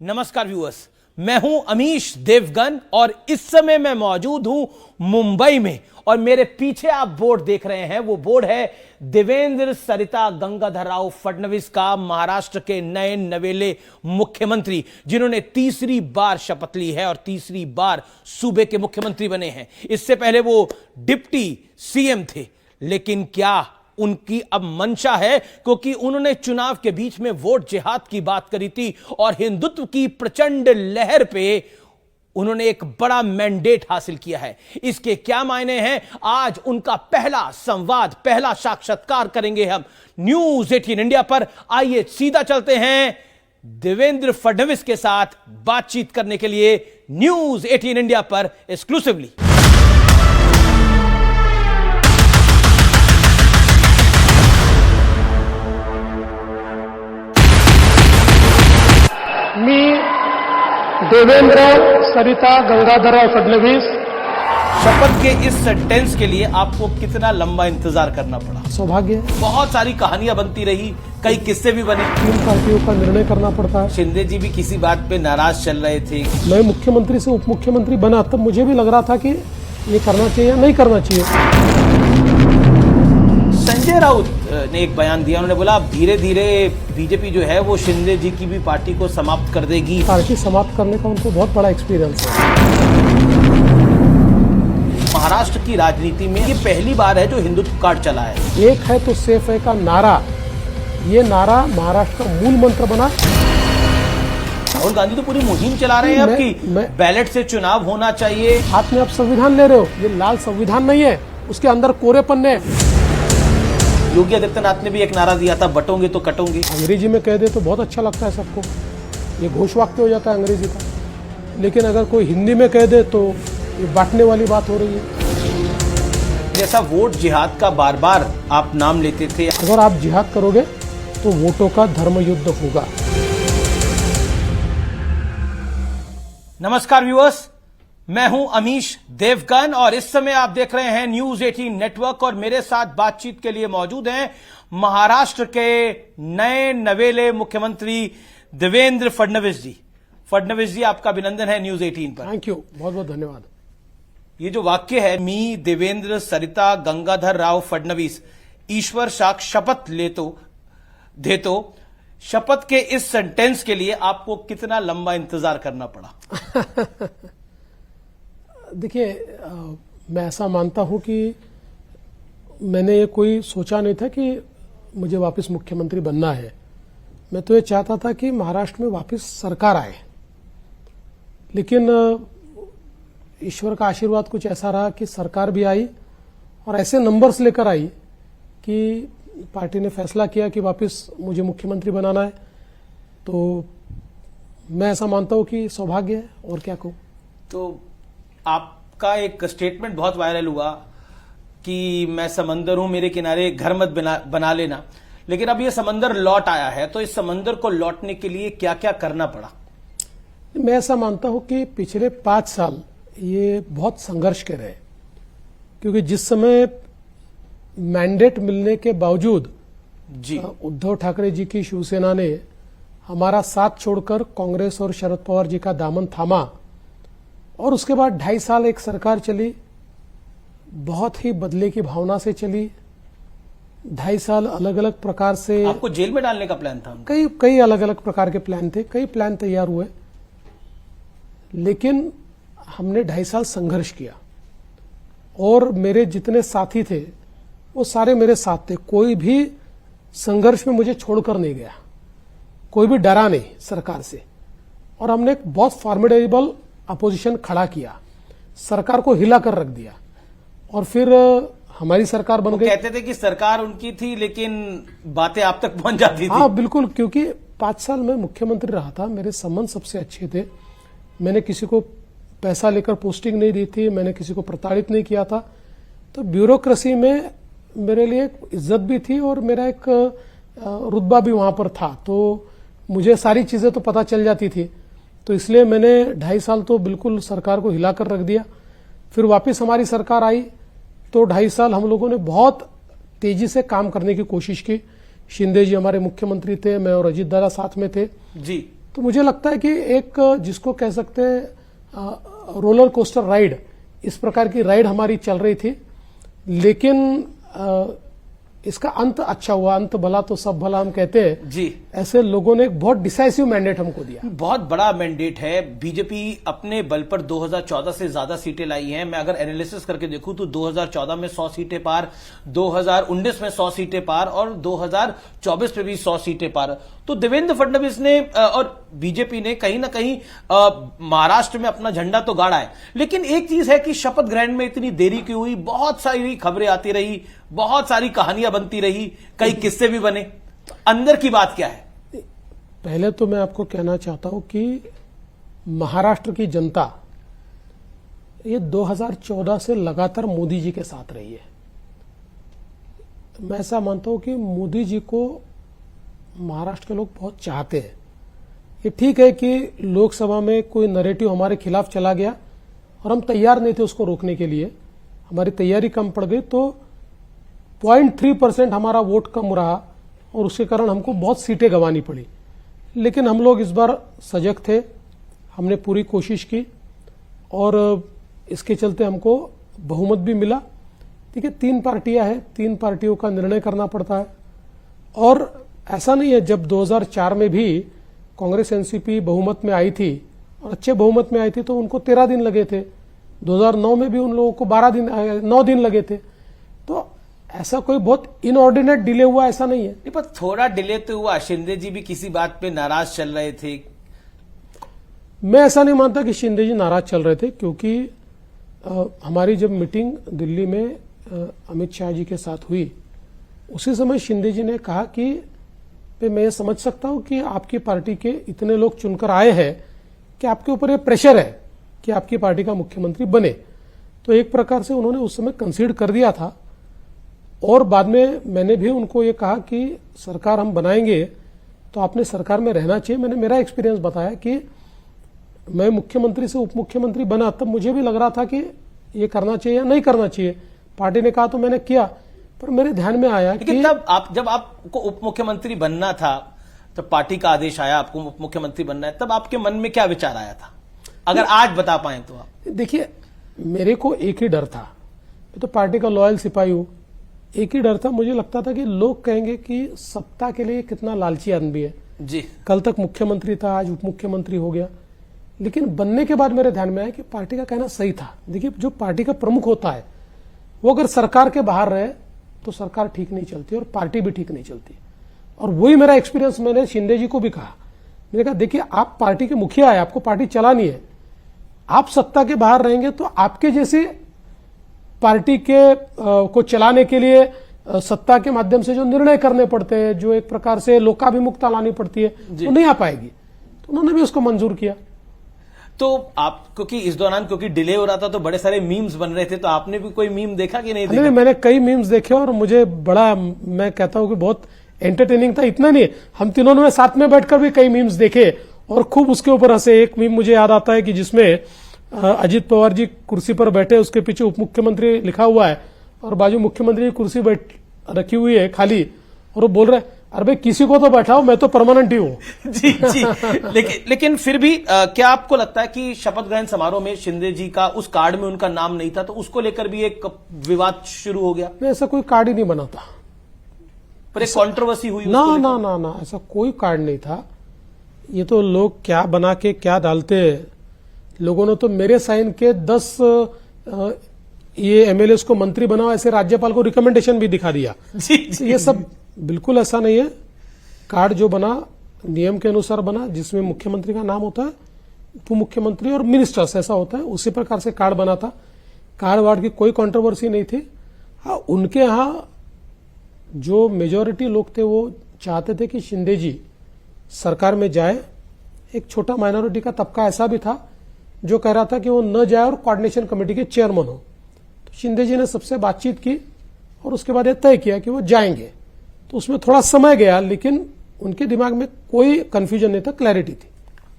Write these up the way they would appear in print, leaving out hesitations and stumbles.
नमस्कार व्यूअर्स, मैं हूं अमीश देवगन और इस समय मैं मौजूद हूं मुंबई में। और मेरे पीछे आप बोर्ड देख रहे हैं, वो बोर्ड है देवेंद्र सरिता गंगाधर राव फडणवीस का, महाराष्ट्र के नए नवेले मुख्यमंत्री, जिन्होंने तीसरी बार शपथ ली है और तीसरी बार सूबे के मुख्यमंत्री बने हैं। इससे पहले वो डिप्टी सीएम थे, लेकिन क्या उनकी अब मंशा है, क्योंकि उन्होंने चुनाव के बीच में वोट जिहाद की बात करी थी और हिंदुत्व की प्रचंड लहर पे उन्होंने एक बड़ा मैंडेट हासिल किया है। इसके क्या मायने हैं, आज उनका पहला संवाद, पहला साक्षात्कार करेंगे हम न्यूज 18 इंडिया पर। आइए सीधा चलते हैं देवेंद्र फडणवीस के साथ बातचीत करने के लिए न्यूज 18 इंडिया पर एक्सक्लूसिवली। मी देवेंद्र सरिता गंगाधरराव फडणवीस। शपथ के इस सेंटेंस के लिए आपको कितना लंबा इंतजार करना पड़ा? सौभाग्य। बहुत सारी कहानियां बनती रही, कई किस्से भी बने। 3 पार्टियों का निर्णय करना पड़ता है। शिंदे जी भी किसी बात पे नाराज चल रहे थे। मैं मुख्यमंत्री से उप मुख्यमंत्री बना तब मुझे भी लग रहा था कि ये करना चाहिए या नहीं करना चाहिए। संजय राउत ने एक बयान दिया, उन्होंने बोला धीरे धीरे बीजेपी जो है वो शिंदे जी की भी पार्टी को समाप्त कर देगी। पार्टी समाप्त करने का उनको बहुत बड़ा एक्सपीरियंस है। महाराष्ट्र की राजनीति में ये पहली बार है जो हिंदुत्व कार्ड चला है। एक है तो सेफ है का नारा, ये नारा महाराष्ट्र का मूल मंत्र बना। राहुल गांधी तो पूरी मुहिम चला रहे हैं अब की बैलेट से चुनाव होना चाहिए। हाथ में आप संविधान ले रहे हो, ये लाल संविधान नहीं है, उसके अंदर कोरेपन है। योगी आदित्यनाथ ने भी एक नारा दिया था, बटोगे तो कटोगे। अंग्रेजी में कह दे तो बहुत अच्छा लगता है सबको, ये घोषवाक्य हो जाता है अंग्रेजी का। लेकिन अगर कोई हिंदी में कह दे तो ये बांटने वाली बात हो रही है। जैसा वोट जिहाद का बार बार आप नाम लेते थे, अगर आप जिहाद करोगे तो वोटों का धर्म युद्ध होगा। नमस्कार व्यूअर्स, मैं हूं अमीश देवगन और इस समय आप देख रहे हैं न्यूज 18 नेटवर्क और मेरे साथ बातचीत के लिए मौजूद हैं महाराष्ट्र के नए नवेले मुख्यमंत्री देवेंद्र फडणवीस जी। फडणवीस जी, आपका अभिनंदन है न्यूज 18 पर। थैंक यू, बहुत बहुत धन्यवाद। ये जो वाक्य है, मी देवेंद्र सरिता गंगाधर राव फडणवीस ईश्वर साक्ष शपथ देतो, शपथ के इस सेंटेंस के लिए आपको कितना लंबा इंतजार करना पड़ा? देखिए, मैं ऐसा मानता हूं कि मैंने ये कोई सोचा नहीं था कि मुझे वापस मुख्यमंत्री बनना है। मैं तो ये चाहता था कि महाराष्ट्र में वापस सरकार आए, लेकिन ईश्वर का आशीर्वाद कुछ ऐसा रहा कि सरकार भी आई और ऐसे नंबर्स लेकर आई कि पार्टी ने फैसला किया कि वापस मुझे मुख्यमंत्री बनाना है। तो मैं ऐसा मानता हूं कि सौभाग्य है, और क्या कहूं। तो आपका एक स्टेटमेंट बहुत वायरल हुआ कि मैं समंदर हूं, मेरे किनारे घर मत बना लेना, लेकिन अब ये समंदर लौट आया है, तो इस समंदर को लौटने के लिए क्या क्या करना पड़ा? मैं ऐसा मानता हूं कि पिछले 5 साल ये बहुत संघर्ष के रहे, क्योंकि जिस समय मैंडेट मिलने के बावजूद जी उद्धव ठाकरे जी की शिवसेना ने हमारा साथ छोड़कर कांग्रेस और शरद पवार जी का दामन थामा, और उसके बाद 2.5 साल एक सरकार चली, बहुत ही बदले की भावना से चली। 2.5 साल अलग अलग प्रकार से आपको जेल में डालने का प्लान था? कई अलग अलग प्रकार के प्लान थे, कई प्लान तैयार हुए, लेकिन हमने 2.5 साल संघर्ष किया और मेरे जितने साथी थे वो सारे मेरे साथ थे। कोई भी संघर्ष में मुझे छोड़कर नहीं गया, कोई भी डरा नहीं सरकार से, और हमने एक बहुत फॉर्मिडेबल अपोजिशन खड़ा किया, सरकार को हिला कर रख दिया, और फिर हमारी सरकार बन गई। कहते थे कि सरकार उनकी थी लेकिन बातें आप तक पहुंच जाती थी। हाँ बिल्कुल, क्योंकि 5 साल में मुख्यमंत्री रहा था, मेरे संबंध सबसे अच्छे थे, मैंने किसी को पैसा लेकर पोस्टिंग नहीं दी थी, मैंने किसी को प्रताड़ित नहीं किया था। तो ब्यूरोक्रेसी में मेरे लिए एक इज्जत भी थी और मेरा एक रुतबा भी वहां पर था, तो मुझे सारी चीजें तो पता चल जाती थी। तो इसलिए मैंने 2.5 साल तो बिल्कुल सरकार को हिलाकर रख दिया। फिर वापस हमारी सरकार आई तो 2.5 साल हम लोगों ने बहुत तेजी से काम करने की कोशिश की। शिंदे जी हमारे मुख्यमंत्री थे, मैं और अजीत दादा साथ में थे। जी। तो मुझे लगता है कि एक जिसको कह सकते हैं रोलर कोस्टर राइड, इस प्रकार की राइड हमारी चल रही थी, लेकिन इसका अंत अच्छा हुआ। अंत भला तो सब भला हम कहते हैं जी। ऐसे लोगों ने एक बहुत डिसाइसिव मैंडेट हमको दिया। बहुत बड़ा मैंडेट है। बीजेपी अपने बल पर 2014 से ज्यादा सीटें लाई हैं। मैं अगर एनालिसिस करके देखूं तो 2014 में 100 सीटें पार, 2019 में 100 सीटें पार और 2024 में भी 100 सीटें पार। तो देवेंद्र फडणवीस ने और बीजेपी ने कहीं ना कहीं महाराष्ट्र में अपना झंडा तो गाड़ा है। लेकिन एक चीज है कि शपथ ग्रहण में इतनी देरी क्यों हुई? बहुत सारी खबरें आती रही, बहुत सारी कहानियां बनती रही, कई किस्से भी बने। तो अंदर की बात क्या है? पहले तो मैं आपको कहना चाहता हूं कि महाराष्ट्र की जनता ये 2014 से लगातार मोदी जी के साथ रही है। मैं ऐसा मानता हूं कि मोदी जी को महाराष्ट्र के लोग बहुत चाहते हैं। ये ठीक है कि लोकसभा में कोई नैरेटिव हमारे खिलाफ चला गया और हम तैयार नहीं थे उसको रोकने के लिए, हमारी तैयारी कम पड़ गई, तो 0.3% हमारा वोट कम रहा और उसके कारण हमको बहुत सीटें गंवानी पड़ी। लेकिन हम लोग इस बार सजग थे, हमने पूरी कोशिश की और इसके चलते हमको बहुमत भी मिला। ठीक है, 3 पार्टियां हैं, 3 पार्टियों का निर्णय करना पड़ता है। और ऐसा नहीं है, जब 2004 में भी कांग्रेस एनसीपी बहुमत में आई थी और अच्छे बहुमत में आई थी तो उनको 13 दिन लगे थे। 2009 में भी उन लोगों को 9 दिन लगे थे। तो ऐसा कोई बहुत इनऑर्डिनेट डिले हुआ ऐसा नहीं है। नहीं, पर थोड़ा डिले तो हुआ। शिंदे जी भी किसी बात पे नाराज चल रहे थे। मैं ऐसा नहीं मानता कि शिंदे जी नाराज चल रहे थे, क्योंकि हमारी जब मीटिंग दिल्ली में अमित शाह जी के साथ हुई, उसी समय शिंदे जी ने कहा कि मैं ये समझ सकता हूं कि आपकी पार्टी के इतने लोग चुनकर आए हैं कि आपके ऊपर ये प्रेशर है कि आपकी पार्टी का मुख्यमंत्री बने। तो एक प्रकार से उन्होंने उस समय कंसीड कर दिया था। और बाद में मैंने भी उनको ये कहा कि सरकार हम बनाएंगे तो आपने सरकार में रहना चाहिए। मैंने मेरा एक्सपीरियंस बताया कि मैं मुख्यमंत्री से उप मुख्यमंत्री बना, तब मुझे भी लग रहा था कि ये करना चाहिए या नहीं करना चाहिए। पार्टी ने कहा तो मैंने किया, पर मेरे ध्यान में आया कि तब जब आपको उप मुख्यमंत्री बनना था, तब पार्टी का आदेश आया आपको उप मुख्यमंत्री बनना है, तब आपके मन में क्या विचार आया था? अगर आज बता पाए तो आप। देखिए, मेरे को एक ही डर था, मैं तो पार्टी का लॉयल सिपाही हूं। एक ही डर था, मुझे लगता था कि लोग कहेंगे कि सत्ता के लिए कितना लालची आदमी है जी। कल तक मुख्यमंत्री था, आज उप मुख्यमंत्री हो गया। लेकिन बनने के बाद मेरे ध्यान में आया कि पार्टी का कहना सही था। देखिए, जो पार्टी का प्रमुख होता है वो अगर सरकार के बाहर रहे तो सरकार ठीक नहीं चलती और पार्टी भी ठीक नहीं चलती। और वही मेरा एक्सपीरियंस मैंने शिंदे जी को भी कहा। मैंने कहा, देखिए, आप पार्टी के मुखिया है, आपको पार्टी चलानी है। आप सत्ता के बाहर रहेंगे तो आपके जैसे पार्टी के को चलाने के लिए सत्ता के माध्यम से जो निर्णय करने पड़ते हैं, जो एक प्रकार से लोकाभिमुखता लानी पड़ती है, वो नहीं आ पाएगी। तो उन्होंने भी उसको मंजूर किया। तो आप, क्योंकि इस दौरान क्योंकि डिले हो रहा था तो बड़े सारे मीम्स बन रहे थे, तो आपने भी कोई मीम देखा कि नहीं देखा? नहीं, मैंने कई मीम्स देखे और मुझे बड़ा, मैं कहता हूं कि बहुत एंटरटेनिंग था। इतना नहीं, हम तीनों ने साथ में बैठकर भी कई मीम्स देखे और खूब उसके ऊपर हंसे। एक मीम मुझे याद आता है कि जिसमें अजित पवार जी कुर्सी पर बैठे, उसके पीछे उप मुख्यमंत्री लिखा हुआ है और बाजू मुख्यमंत्री की कुर्सी रखी हुई है खाली, और वो बोल रहे हैं, अरे भाई किसी को तो बैठाओ, मैं तो परमानेंट ही हूं। जी जी। लेकिन फिर भी क्या आपको लगता है कि शपथ ग्रहण समारोह में शिंदे जी का उस कार्ड में उनका नाम नहीं था, तो उसको लेकर भी एक विवाद शुरू हो गया? ऐसा कोई कार्ड ही नहीं बना था, पर एक कंट्रोवर्सी हुई। ना ना ना ना, ऐसा कोई कार्ड नहीं था। ये तो लोग क्या बना के क्या डालते हैं। लोगों ने तो मेरे साइन के 10 ये एमएलए को मंत्री बनाओ ऐसे राज्यपाल को रिकमेंडेशन भी दिखा दिया। जी, जी। ये सब बिल्कुल ऐसा नहीं है। कार्ड जो बना नियम के अनुसार बना, जिसमें मुख्यमंत्री का नाम होता है, उप मुख्यमंत्री और मिनिस्टर्स ऐसा होता है, उसी प्रकार से कार्ड बना था। कार्ड वार्ड की कोई कंट्रोवर्सी नहीं थी। हाँ, उनके यहाँ जो मेजॉरिटी लोग थे वो चाहते थे कि शिंदे जी सरकार में जाए। एक छोटा माइनॉरिटी का तबका ऐसा भी था जो कह रहा था कि वो न जाए और कोऑर्डिनेशन कमेटी के चेयरमैन हो। तो शिंदे जी ने सबसे बातचीत की और उसके बाद यह तय किया कि वो जाएंगे। तो उसमें थोड़ा समय गया, लेकिन उनके दिमाग में कोई कंफ्यूजन नहीं था, क्लैरिटी थी।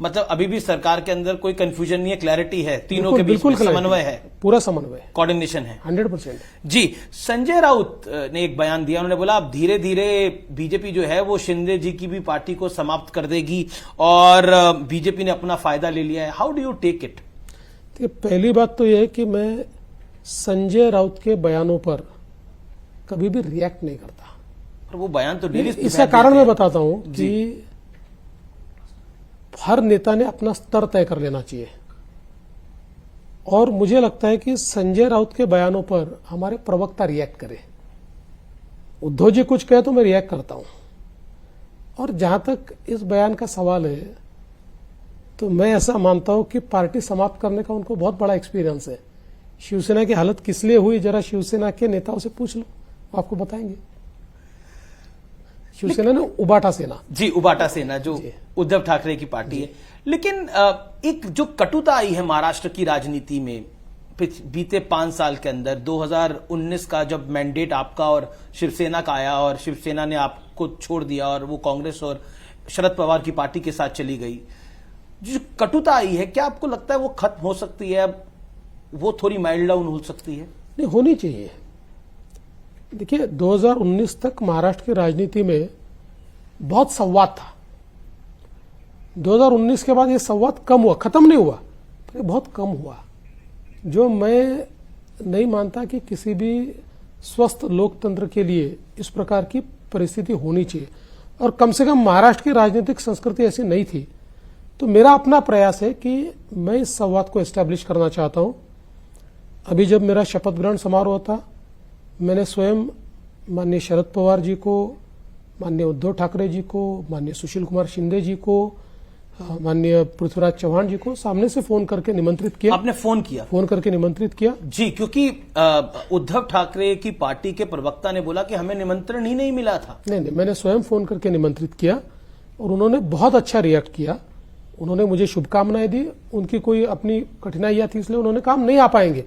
मतलब अभी भी सरकार के अंदर कोई कंफ्यूजन नहीं है, क्लैरिटी है, तीनों बिल्कुल- के बीच बिल्कुल में clarity समन्वय है, पूरा समन्वय है, कोऑर्डिनेशन है। 100%। जी, संजय राउत ने एक बयान दिया, उन्होंने बोला अब धीरे धीरे बीजेपी जो है वो शिंदे जी की भी पार्टी को समाप्त कर देगी और बीजेपी ने अपना फायदा ले लिया है। How do you take it? देखिए, पहली बात तो यह है कि मैं संजय राउत के बयानों पर कभी भी रिएक्ट नहीं करता। पर वो बयान तो डेली इसका कारण मैं बताता हूं कि हर नेता ने अपना स्तर तय कर लेना चाहिए, और मुझे लगता है कि संजय राउत के बयानों पर हमारे प्रवक्ता रिएक्ट करें। उद्धव जी कुछ कहे तो मैं रिएक्ट करता हूं, और जहां तक इस बयान का सवाल है तो मैं ऐसा मानता हूं कि पार्टी समाप्त करने का उनको बहुत बड़ा एक्सपीरियंस है। शिवसेना की हालत किस लिए हुई, जरा शिवसेना के नेताओं से पूछ लो, वो आपको बताएंगे। शिवसेना ने उबाटा सेना, जी, उबाटा सेना जो उद्धव ठाकरे की पार्टी है, लेकिन एक जो कटुता आई है महाराष्ट्र की राजनीति में बीते 5 साल के अंदर, 2019 का जब मैंडेट आपका और शिवसेना का आया और शिवसेना ने आपको छोड़ दिया और वो कांग्रेस और शरद पवार की पार्टी के साथ चली गई, जो कटुता आई है, क्या आपको लगता है वो खत्म हो सकती है, अब वो थोड़ी माइल्ड डाउन हो सकती है? नहीं, होनी चाहिए। देखिए, 2019 तक महाराष्ट्र की राजनीति में बहुत संवाद था। 2019 के बाद ये संवाद कम हुआ, खत्म नहीं हुआ, पर बहुत कम हुआ, जो मैं नहीं मानता कि किसी भी स्वस्थ लोकतंत्र के लिए इस प्रकार की परिस्थिति होनी चाहिए, और कम से कम महाराष्ट्र की राजनीतिक संस्कृति ऐसी नहीं थी। तो मेरा अपना प्रयास है कि मैं इस संवाद को एस्टैब्लिश करना चाहता हूं। अभी जब मेरा शपथ ग्रहण समारोह था, मैंने स्वयं माननीय शरद पवार जी को, माननीय उद्धव ठाकरे जी को, माननीय सुशील कुमार शिंदे जी को, माननीय पृथ्वीराज चौहान जी को सामने से फोन करके निमंत्रित किया। आपने फोन किया? फोन करके निमंत्रित किया जी, क्योंकि उद्धव ठाकरे की पार्टी के प्रवक्ता ने बोला कि हमें निमंत्रण ही नहीं मिला था। नहीं, मैंने स्वयं फोन करके निमंत्रित किया और उन्होंने बहुत अच्छा रिएक्ट किया। उन्होंने मुझे शुभकामनाएं दी। उनकी कोई अपनी कठिनाइयां थी, इसलिए उन्होंने कहा हम नहीं आ पाएंगे,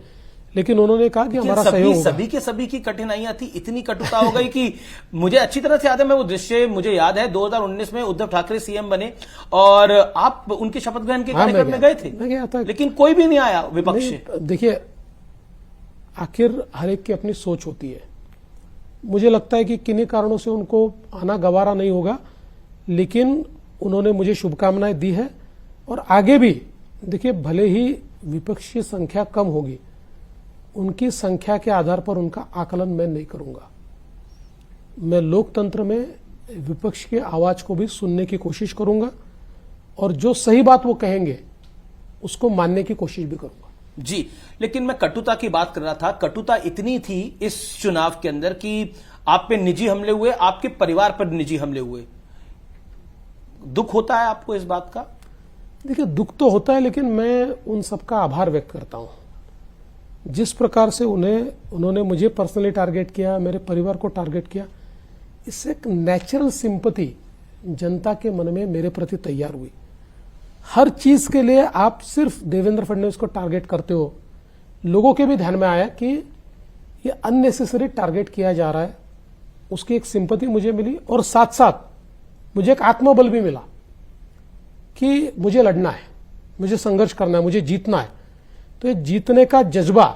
लेकिन उन्होंने कहा कि हमारा सहयोग होगा। सभी के सभी की कठिनाइयां थी, इतनी कटुता हो गई कि मुझे अच्छी तरह से याद है, मैं वो दृश्य मुझे याद है, 2019 में उद्धव ठाकरे सीएम बने और आप उनके शपथ ग्रहण के कार्यक्रम में गए थे। मैं गया था, लेकिन कोई भी नहीं आया विपक्ष से। देखिए, आखिर हर एक की अपनी सोच होती है। मुझे लगता है कि किन्हीं कारणों से उनको आना गवारा नहीं होगा, लेकिन उन्होंने मुझे शुभकामनाएं दी है। और आगे भी देखिए, भले ही विपक्ष की संख्या कम होगी, उनकी संख्या के आधार पर उनका आकलन मैं नहीं करूंगा। मैं लोकतंत्र में विपक्ष की आवाज को भी सुनने की कोशिश करूंगा, और जो सही बात वो कहेंगे उसको मानने की कोशिश भी करूंगा। जी, लेकिन मैं कटुता की बात कर रहा था। कटुता इतनी थी इस चुनाव के अंदर कि आप पे निजी हमले हुए, आपके परिवार पर निजी हमले हुए। दुख होता है आपको इस बात का? देखिए, दुख तो होता है, लेकिन मैं उन सबका आभार व्यक्त करता हूं। जिस प्रकार से उन्होंने मुझे पर्सनली टारगेट किया, मेरे परिवार को टारगेट किया, इससे एक नेचुरल सिंपैथी जनता के मन में मेरे प्रति तैयार हुई। हर चीज के लिए आप सिर्फ देवेंद्र फडणवीस को टारगेट करते हो, लोगों के भी ध्यान में आया कि ये अननेसेसरी टारगेट किया जा रहा है। उसकी एक सिंपैथी मुझे मिली, और साथ साथ मुझे एक आत्मबल भी मिला कि मुझे लड़ना है, मुझे संघर्ष करना है, मुझे जीतना है। तो ये जीतने का जज्बा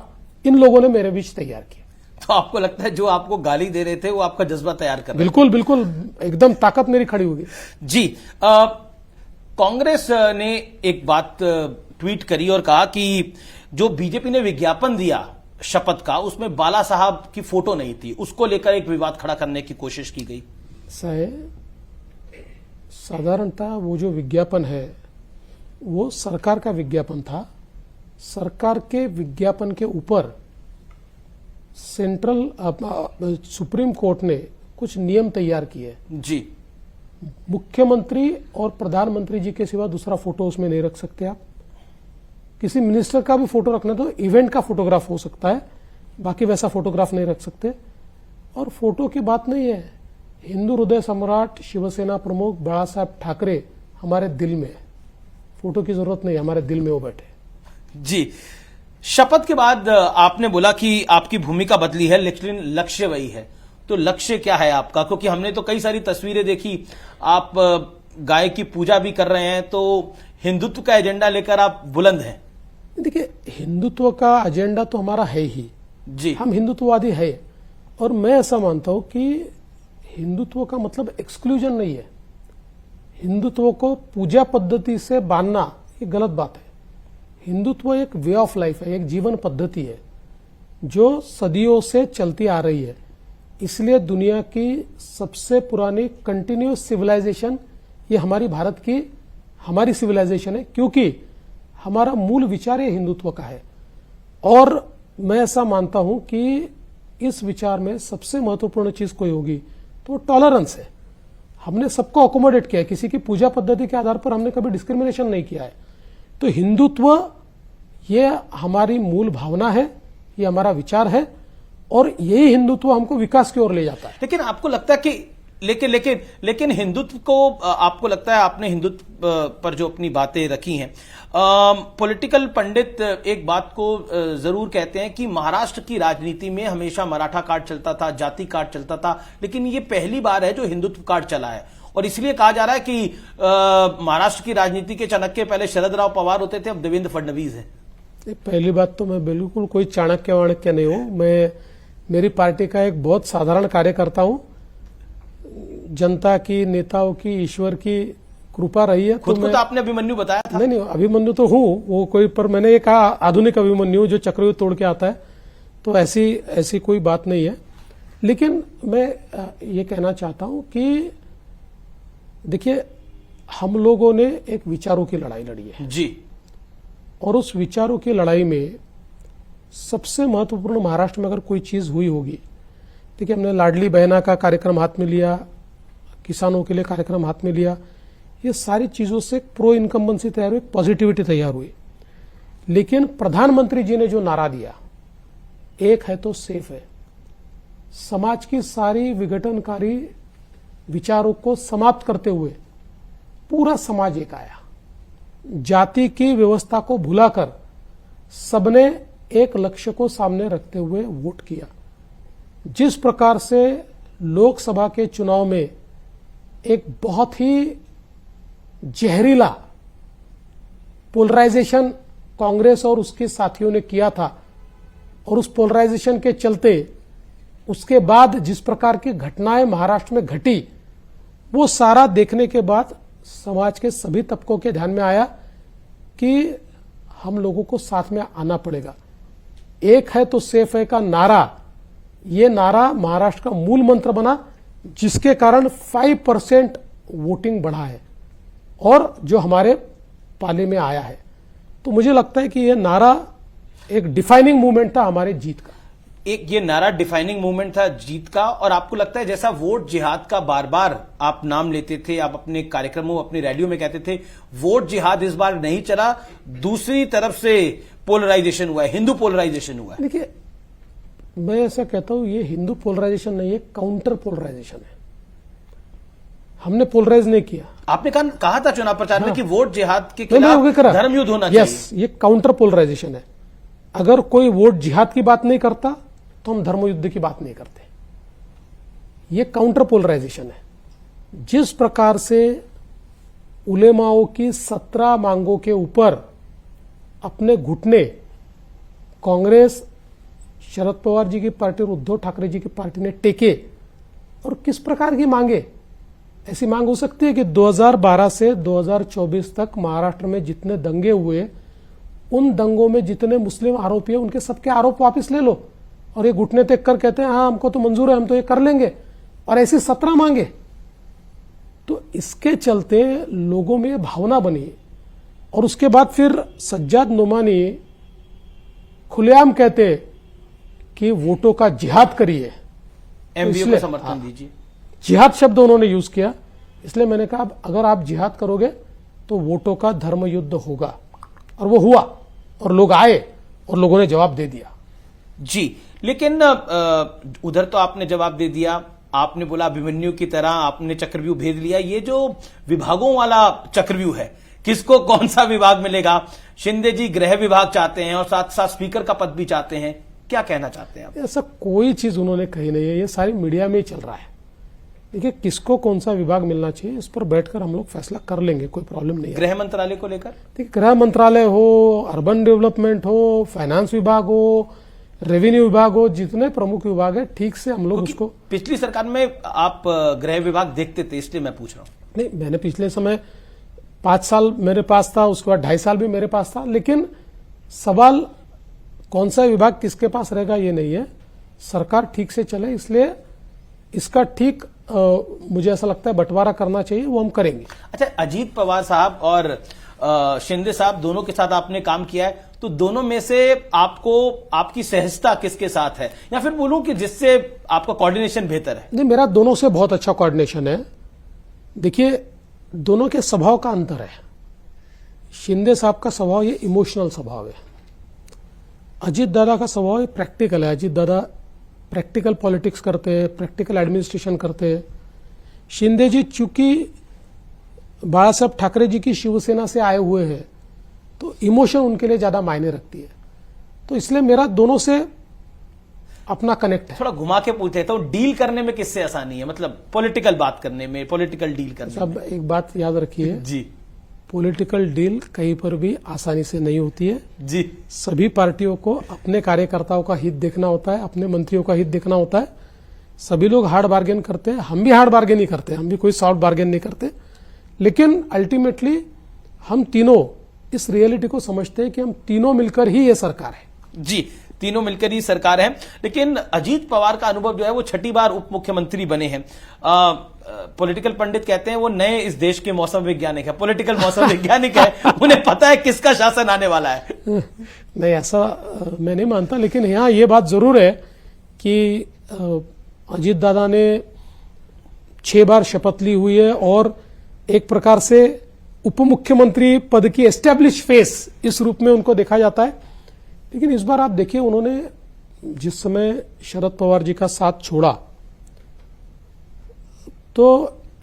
इन लोगों ने मेरे बीच तैयार किया। तो आपको लगता है जो आपको गाली दे रहे थे वो आपका जज्बा तैयार कर रहे थे? बिल्कुल बिल्कुल, एकदम ताकत मेरी खड़ी होगी। जी, कांग्रेस ने एक बात ट्वीट करी और कहा कि जो बीजेपी ने विज्ञापन दिया शपथ का, उसमें बाला साहब की फोटो नहीं थी, उसको लेकर एक विवाद खड़ा करने की कोशिश की गई। साधारणतः वो जो विज्ञापन है वो सरकार का विज्ञापन था। सरकार के विज्ञापन के ऊपर सुप्रीम कोर्ट ने कुछ नियम तैयार किए। जी, मुख्यमंत्री और प्रधानमंत्री जी के सिवा दूसरा फोटो उसमें नहीं रख सकते आप। किसी मिनिस्टर का भी फोटो रखना तो इवेंट का फोटोग्राफ हो सकता है, बाकी वैसा फोटोग्राफ नहीं रख सकते। और फोटो की बात नहीं है, हिंदू हृदय सम्राट शिवसेना प्रमुख बाला साहब ठाकरे हमारे दिल में है। फोटो की जरूरत नहीं, हमारे दिल में वो बैठे। जी, शपथ के बाद आपने बोला कि आपकी भूमिका बदली है, लेकिन लक्ष्य वही है। तो लक्ष्य क्या है आपका? क्योंकि हमने तो कई सारी तस्वीरें देखी, आप गाय की पूजा भी कर रहे हैं, तो हिंदुत्व का एजेंडा लेकर आप बुलंद हैं। देखिए, हिंदुत्व का एजेंडा तो हमारा है ही जी। हम हिंदुत्ववादी है, और मैं ऐसा मानता हूं कि हिंदुत्व का मतलब एक्सक्लूजन नहीं है। हिंदुत्व को पूजा पद्धति से बांधना ये गलत बात है। हिंदुत्व एक वे ऑफ लाइफ है, एक जीवन पद्धति है जो सदियों से चलती आ रही है। इसलिए दुनिया की सबसे पुरानी कंटिन्यूअस सिविलाइजेशन ये हमारी भारत की हमारी सिविलाइजेशन है, क्योंकि हमारा मूल विचार ये हिंदुत्व का है। और मैं ऐसा मानता हूं कि इस विचार में सबसे महत्वपूर्ण चीज कोई होगी तो टॉलरेंस है। हमने सबको अकोमोडेट किया है, किसी की पूजा पद्धति के आधार पर हमने कभी डिस्क्रिमिनेशन नहीं किया है। तो हिंदुत्व ये हमारी मूल भावना है, ये हमारा विचार है, और यही हिंदुत्व हमको विकास की ओर ले जाता है। लेकिन आपको लगता है कि लेकिन हिंदुत्व को, आपको लगता है, आपने हिंदुत्व पर जो अपनी बातें रखी हैं, पॉलिटिकल पंडित एक बात को जरूर कहते हैं कि महाराष्ट्र की राजनीति में हमेशा मराठा कार्ड चलता था, जाति कार्ड चलता था, लेकिन ये पहली बार है जो हिंदुत्व कार्ड चला है। और इसलिए कहा जा रहा है कि महाराष्ट्र की राजनीति के चाणक्य पहले शरद राव पवार होते थे, अब देवेंद्र फडणवीस है। पहली बात तो मैं बिल्कुल कोई चाणक्य वाणक्य नहीं हूं। मैं मेरी पार्टी का एक बहुत साधारण कार्यकर्ता हूं। जनता की, नेताओं की, ईश्वर की कृपा रही है। खुद को तो आपने अभिमन्यु बताया था। नहीं, अभिमन्यु तो हूं, वो कोई, पर मैंने ये कहा आधुनिक अभिमन्यु जो चक्रव्यूह तोड़ के आता है, तो ऐसी कोई बात नहीं है। लेकिन मैं ये कहना चाहता हूं कि देखिए, हम लोगों ने एक विचारों की लड़ाई लड़ी है जी, और उस विचारों की लड़ाई में सबसे महत्वपूर्ण महाराष्ट्र में अगर कोई चीज हुई होगी, देखिए, हमने लाडली बहना का कार्यक्रम हाथ में लिया, किसानों के लिए कार्यक्रम हाथ में लिया। ये सारी चीजों से प्रो इनकम्बेंसी तैयार हुई, पॉजिटिविटी तैयार हुई। लेकिन प्रधानमंत्री जी ने जो नारा दिया, एक है तो सेफ है, समाज की सारी विघटनकारी विचारों को समाप्त करते हुए पूरा समाज एक आया। जाति की व्यवस्था को भुलाकर सबने एक लक्ष्य को सामने रखते हुए वोट किया। जिस प्रकार से लोकसभा के चुनाव में एक बहुत ही जहरीला पोलराइजेशन कांग्रेस और उसके साथियों ने किया था, और उस पोलराइजेशन के चलते उसके बाद जिस प्रकार की घटनाएं महाराष्ट्र में घटी, वो सारा देखने के बाद समाज के सभी तबकों के ध्यान में आया कि हम लोगों को साथ में आना पड़ेगा। एक है तो सेफ है का नारा, ये नारा महाराष्ट्र का मूल मंत्र बना, जिसके कारण 5% वोटिंग बढ़ा है और जो हमारे पाले में आया है। तो मुझे लगता है कि ये नारा एक डिफाइनिंग मूवमेंट था हमारे जीत का। एक ये नारा डिफाइनिंग मूवमेंट था जीत का। और आपको लगता है जैसा वोट जिहाद का बार बार आप नाम लेते थे, आप अपने कार्यक्रमों, अपनी रैलियों में कहते थे, वोट जिहाद इस बार नहीं चला, दूसरी तरफ से पोलराइजेशन हुआ है, हिंदू पोलराइजेशन हुआ है। देखिए, मैं ऐसा कहता हूं, ये हिंदू पोलराइजेशन नहीं है, काउंटर पोलराइजेशन है। हमने पोलराइज नहीं किया। आपने कहा था चुनाव प्रचार में कि वोट जिहाद के तो खिलाफ धर्म युद्ध होना चाहिए। यस, ये काउंटर पोलराइजेशन है। अगर कोई वोट जिहाद की बात नहीं करता तो हम धर्म युद्ध की बात नहीं करते। ये काउंटर पोलराइजेशन है। जिस प्रकार से उलेमाओं की 17 मांगों के ऊपर अपने घुटने कांग्रेस, शरद पवार जी की पार्टी और उद्धव ठाकरे जी की पार्टी ने टेके, और किस प्रकार की मांगे, ऐसी मांग हो सकती है कि 2012 से 2024 तक महाराष्ट्र में जितने दंगे हुए, उन दंगों में जितने मुस्लिम आरोपी हैं उनके सबके आरोप वापस ले लो, और ये घुटने टेक कर कहते हैं हाँ हमको तो मंजूर है, हम तो ये कर लेंगे, और ऐसी 17 मांगे। तो इसके चलते लोगों में भावना बनी, और उसके बाद फिर सज्जाद नोमानी खुलेआम कहते कि वोटों का जिहाद करिए, एमबीए को समर्थन दीजिए। जिहाद शब्द उन्होंने यूज किया, इसलिए मैंने कहा अगर आप जिहाद करोगे तो वोटों का धर्म युद्ध होगा, और वो हुआ, और लोग आए और लोगों ने जवाब दे दिया। जी, लेकिन उधर तो आपने जवाब दे दिया, आपने बोला अभिमन्यु की तरह आपने चक्रव्यूह भेद लिया। ये जो विभागों वाला चक्रव्यूह है, किसको कौन सा विभाग मिलेगा? शिंदे जी गृह विभाग चाहते हैं और साथ साथ स्पीकर का पद भी चाहते हैं, क्या कहना चाहते हैं आप? ऐसा कोई चीज उन्होंने कही नहीं है, ये सारी मीडिया में ही चल रहा है। देखिए, किसको कौन सा विभाग मिलना चाहिए इस पर बैठकर हम लोग फैसला कर लेंगे, कोई प्रॉब्लम नहीं है। गृह मंत्रालय को लेकर देखिए, गृह मंत्रालय हो, अर्बन डेवलपमेंट हो, फाइनेंस विभाग हो, रेवेन्यू विभाग हो, जितने प्रमुख विभाग है ठीक से हम लोग उसको। पिछली सरकार में आप गृह विभाग देखते थे, इसलिए मैं पूछ रहा हूं। नहीं, मैंने पिछले समय 5 साल मेरे पास था, उसके बाद 2.5 साल भी मेरे पास था, लेकिन सवाल कौन सा विभाग किसके पास रहेगा ये नहीं है, सरकार ठीक से चले, इसलिए इसका ठीक मुझे ऐसा लगता है बंटवारा करना चाहिए, वो हम करेंगे। अच्छा, अजीत पवार साहब और शिंदे साहब दोनों के साथ आपने काम किया है, तो दोनों में से आपको आपकी सहजता किसके साथ है, या फिर बोलूं कि जिससे आपका कोऑर्डिनेशन बेहतर है? नहीं, मेरा दोनों से बहुत अच्छा कोऑर्डिनेशन है। देखिए, दोनों के स्वभाव का अंतर है। शिंदे साहब का स्वभाव ये इमोशनल स्वभाव है, अजीत दादा का स्वभाव ये प्रैक्टिकल है। अजीत दादा प्रैक्टिकल पॉलिटिक्स करते हैं, प्रैक्टिकल एडमिनिस्ट्रेशन करते हैं। शिंदे जी चूंकि बाला साहब ठाकरे जी की शिवसेना से आए हुए हैं, तो इमोशन उनके लिए ज्यादा मायने रखती है, तो इसलिए मेरा दोनों से अपना कनेक्ट है। थोड़ा घुमा के पूछते हैं, तो डील करने में किससे आसानी है, मतलब पॉलिटिकल बात करने में, पॉलिटिकल डील करने सब एक बात याद रखिए जी, पॉलिटिकल डील कहीं पर भी आसानी से नहीं होती है जी। सभी पार्टियों को अपने कार्यकर्ताओं का हित देखना होता है, अपने मंत्रियों का हित देखना होता है। सभी लोग हार्ड बार्गेन करते हैं, हम भी हार्ड बार्गेन नहीं करते, हम भी कोई सॉफ्ट बार्गेन नहीं करते, लेकिन अल्टीमेटली हम तीनों इस रियलिटी को समझते हैं कि हम तीनों मिलकर ही ये सरकार है। जी, तीनों मिलकर ही सरकार है। लेकिन अजीत पवार का अनुभव जो है वो 6ठी बार उप मुख्यमंत्री बने हैं। पॉलिटिकल पंडित कहते हैं वो नए इस देश के मौसम वैज्ञानिक है, पॉलिटिकल मौसम वैज्ञानिक है, उन्हें पता है किसका शासन आने वाला है। नहीं, ऐसा मैं नहीं मानता, लेकिन यहाँ ये बात जरूर है कि अजीत दादा ने 6 बार शपथ ली हुई है और एक प्रकार से उप मुख्यमंत्री पद की एस्टेब्लिश फेस इस रूप में उनको देखा जाता है। लेकिन इस बार आप देखिए, उन्होंने जिस समय शरद पवार जी का साथ छोड़ा, तो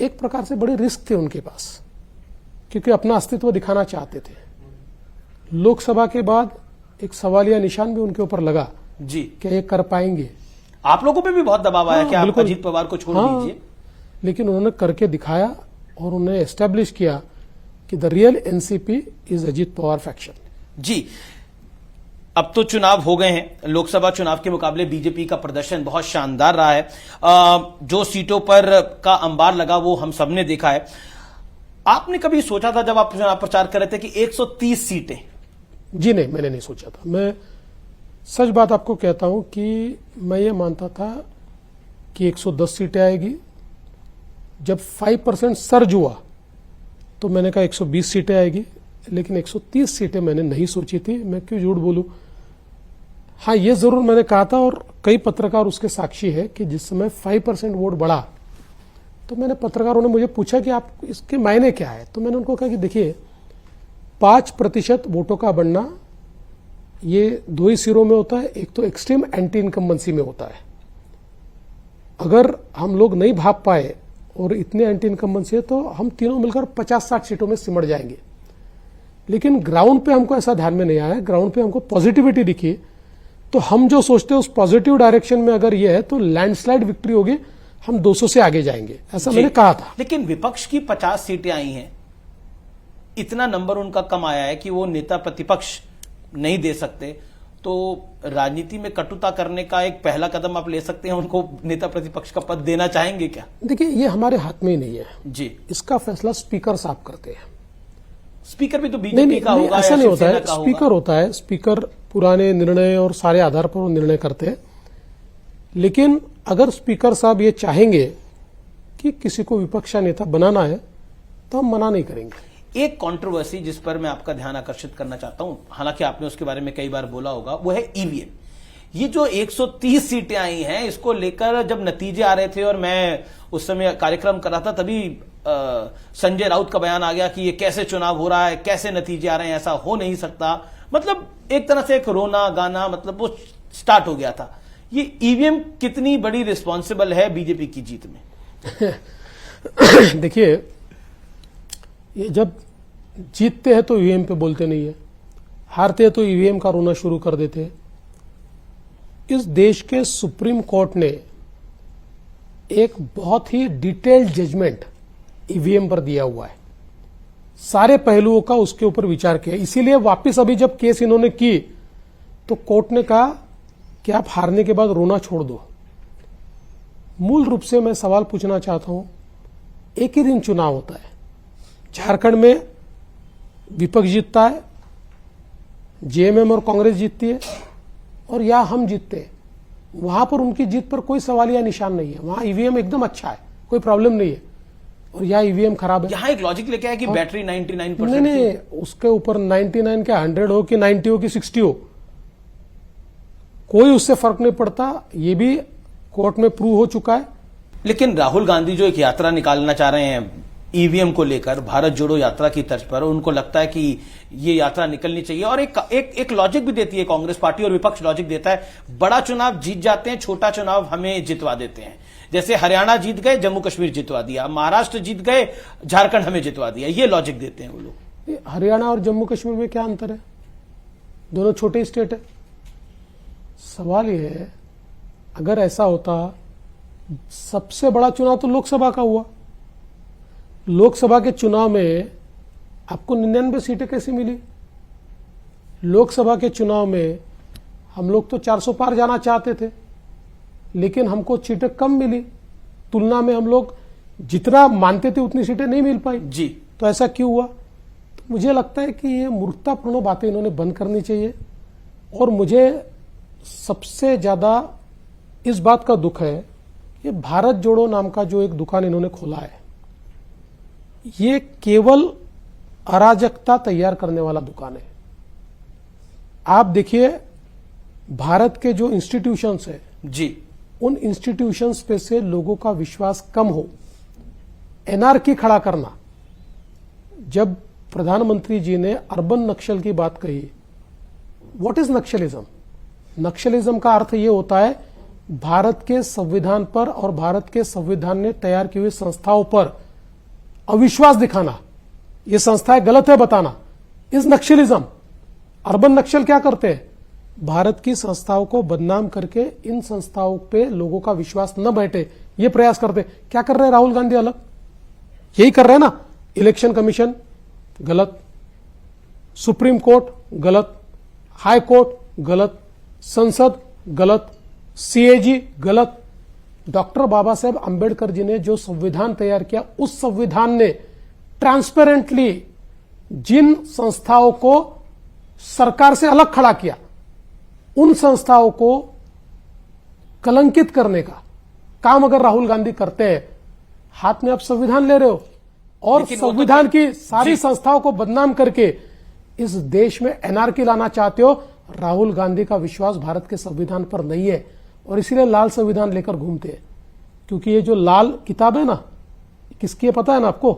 एक प्रकार से बड़े रिस्क थे उनके पास, क्योंकि अपना अस्तित्व दिखाना चाहते थे। लोकसभा के बाद एक सवालिया निशान भी उनके ऊपर लगा जी, कि ये कर पाएंगे। आप लोगों पे भी बहुत दबाव आया कि आप बिल्कुल। अजीत पवार को छोड़ हाँ, दीजिए, लेकिन उन्होंने करके दिखाया और उन्होंने एस्टेब्लिश किया कि the real NCP is Ajit Pawar faction. जी। अब तो चुनाव हो गए हैं, लोकसभा चुनाव के मुकाबले बीजेपी का प्रदर्शन बहुत शानदार रहा है। जो सीटों पर का अंबार लगा वो हम सबने देखा है। आपने कभी सोचा था जब आप चुनाव प्रचार कर रहे थे कि 130 सीटें? जी नहीं, मैंने नहीं सोचा था। मैं सच बात आपको कहता हूं कि मैं ये मानता था कि 110 सीटें आएगी। जब 5% सर्ज हुआ तो मैंने कहा 120 सीटें आएगी, लेकिन 130 सीटें मैंने नहीं सोची थी। मैं क्यों झूठ बोलूं। हाँ, ये जरूर मैंने कहा था और कई पत्रकार उसके साक्षी है कि जिस समय 5% वोट बढ़ा तो मैंने पत्रकारों ने मुझे पूछा कि आप इसके मायने क्या है, तो मैंने उनको कहा कि देखिए 5% वोटों का बढ़ना ये 2 ही सिरों में होता है। एक तो एक्सट्रीम एंटी इनकम्बेंसी में होता है। अगर हम लोग नहीं भाप पाए और इतने एंटी इनकम्बेंसी है तो हम तीनों मिलकर 50-60 सीटों में सिमट जाएंगे। लेकिन ग्राउंड पे हमको ऐसा ध्यान में नहीं आया, ग्राउंड पे हमको पॉजिटिविटी दिखी, तो हम जो सोचते हैं उस पॉजिटिव डायरेक्शन में अगर ये है तो लैंडस्लाइड विक्ट्री होगी, हम 200 से आगे जाएंगे, ऐसा मैंने कहा था। लेकिन विपक्ष की 50 सीटें आई हैं, इतना नंबर उनका कम आया है कि वो नेता प्रतिपक्ष नहीं दे सकते, तो राजनीति में कटुता करने का एक पहला कदम आप ले सकते हैं, उनको नेता प्रतिपक्ष का पद देना चाहेंगे क्या? देखिए, ये हमारे हाथ में ही नहीं है जी, इसका फैसला स्पीकर साहब करते हैं। स्पीकर भी तो नहीं, बीजेपी का होगा, ऐसा या नहीं होता शिवसेना है। का होगा? स्पीकर होता है, स्पीकर पुराने निर्णय और सारे आधार पर वो निर्णय करते हैं। लेकिन अगर स्पीकर साहब ये चाहेंगे कि किसी को विपक्ष नेता बनाना है तो हम मना नहीं करेंगे। एक कंट्रोवर्सी जिस पर मैं आपका ध्यान आकर्षित करना चाहता हूं, हालांकि आपने उसके बारे में कई बार बोला होगा, वो है ईवीएम। ये जो 130 सीटें आई हैं, इसको लेकर जब नतीजे आ रहे थे और मैं उस समय कार्यक्रम कर रहा था, तभी संजय राउत का बयान आ गया कि ये कैसे चुनाव हो रहा है, कैसे नतीजे आ रहे हैं, ऐसा हो नहीं सकता। मतलब एक तरह से एक रोना गाना, मतलब वो स्टार्ट हो गया था। ये ईवीएम कितनी बड़ी रिस्पॉन्सिबल है बीजेपी की जीत में? देखिए, ये जब जीतते हैं तो ईवीएम पे बोलते नहीं है, हारते हैं तो ईवीएम का रोना शुरू कर देते हैं। इस देश के सुप्रीम कोर्ट ने एक बहुत ही डिटेल्ड जजमेंट ईवीएम पर दिया हुआ है, सारे पहलुओं का उसके ऊपर विचार किया। इसीलिए वापस अभी जब केस इन्होंने की तो कोर्ट ने कहा कि आप हारने के बाद रोना छोड़ दो। मूल रूप से मैं सवाल पूछना चाहता हूं, एक ही दिन चुनाव होता है, झारखंड में विपक्ष जीतता है, जेएमएम और कांग्रेस जीतती है, और या हम जीतते हैं। वहां पर उनकी जीत पर कोई सवाल या निशान नहीं है। वहां ईवीएम एकदम अच्छा है, कोई प्रॉब्लम नहीं है, और यहाँ ईवीएम खराब है। यहां एक लॉजिक लेके आया कि बैटरी 99% नहीं नहीं, उसके ऊपर 99 के 100 हो कि 90 हो कि 60 हो, कोई उससे फर्क नहीं पड़ता। ये भी कोर्ट में प्रूव हो चुका है। लेकिन राहुल गांधी जो एक यात्रा निकालना चाह रहे हैं ईवीएम को लेकर, भारत जोड़ो यात्रा की तर्ज पर, उनको लगता है कि ये यात्रा निकलनी चाहिए। और एक लॉजिक भी देती है कांग्रेस पार्टी, और विपक्ष लॉजिक देता है, बड़ा चुनाव जीत जाते हैं, छोटा चुनाव हमें जितवा देते हैं। जैसे हरियाणा जीत गए, जम्मू कश्मीर जितवा दिया, महाराष्ट्र जीत गए, झारखंड हमें जितवा दिया। ये लॉजिक देते हैं वो लोग। हरियाणा और जम्मू कश्मीर में क्या अंतर है? दोनों छोटे स्टेट है। सवाल यह है, अगर ऐसा होता, सबसे बड़ा चुनाव तो लोकसभा का हुआ। लोकसभा के चुनाव में आपको 99 सीटें कैसी मिली? लोकसभा के चुनाव में हम लोग तो 400 पार जाना चाहते थे, लेकिन हमको सीटें कम मिली। तुलना में हम लोग जितना मानते थे उतनी सीटें नहीं मिल पाई जी। तो ऐसा क्यों हुआ? तो मुझे लगता है कि ये मूर्खतापूर्ण बातें इन्होंने बंद करनी चाहिए। और मुझे सबसे ज्यादा इस बात का दुख है, ये भारत जोड़ो नाम का जो एक दुकान इन्होंने खोला है, ये केवल अराजकता तैयार करने वाला दुकान है। आप देखिए, भारत के जो इंस्टीट्यूशंस है जी, उन इंस्टीट्यूशंस पे से लोगों का विश्वास कम हो, एनआरकी खड़ा करना। जब प्रधानमंत्री जी ने अर्बन नक्सल की बात कही, व्हाट इज नक्सलिज्म? नक्सलिज्म का अर्थ यह होता है भारत के संविधान पर और भारत के संविधान ने तैयार की हुई संस्थाओं पर अविश्वास दिखाना, ये संस्थाएं गलत है बताना, इज नक्सलिज्म। अर्बन नक्सल क्या करते हैं? भारत की संस्थाओं को बदनाम करके इन संस्थाओं पे लोगों का विश्वास न बैठे, ये प्रयास करते। क्या कर रहे हैं राहुल गांधी? अलग यही कर रहे हैं ना। इलेक्शन कमीशन गलत, सुप्रीम कोर्ट गलत, हाई कोर्ट गलत, संसद गलत, सीएजी गलत। डॉक्टर बाबा साहेब अंबेडकर जी ने जो संविधान तैयार किया, उस संविधान ने ट्रांसपेरेंटली जिन संस्थाओं को सरकार से अलग खड़ा किया, उन संस्थाओं को कलंकित करने का काम अगर राहुल गांधी करते हैं, हाथ में आप संविधान ले रहे हो और संविधान की सारी संस्थाओं को बदनाम करके इस देश में एनआरकी लाना चाहते हो। राहुल गांधी का विश्वास भारत के संविधान पर नहीं है, और इसीलिए लाल संविधान लेकर घूमते हैं। क्योंकि ये जो लाल किताब है ना, किसकी है पता है ना आपको?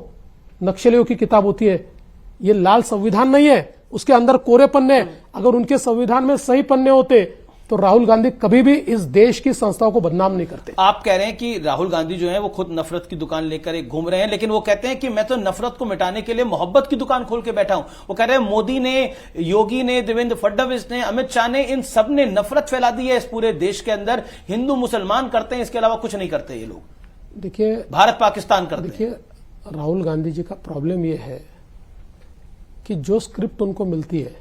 नक्सलियों की किताब होती है। ये लाल संविधान नहीं है, उसके अंदर कोरे पन्ने। अगर उनके संविधान में सही पन्ने होते तो राहुल गांधी कभी भी इस देश की संस्थाओं को बदनाम नहीं करते। आप कह रहे हैं कि राहुल गांधी जो है वो खुद नफरत की दुकान लेकर एक घूम रहे हैं, लेकिन वो कहते हैं कि मैं तो नफरत को मिटाने के लिए मोहब्बत की दुकान खोल के बैठा हूं। वो कह रहे हैं मोदी ने, योगी ने, देवेंद्र फडणवीस ने, अमित शाह ने, इन सब ने नफरत फैला दी है इस पूरे देश के अंदर। हिंदू मुसलमान करते हैं, इसके अलावा कुछ नहीं करते ये लोग। देखिए, भारत पाकिस्तान करते हैं। देखिए, राहुल गांधी जी का प्रॉब्लम यह है कि जो स्क्रिप्ट उनको मिलती है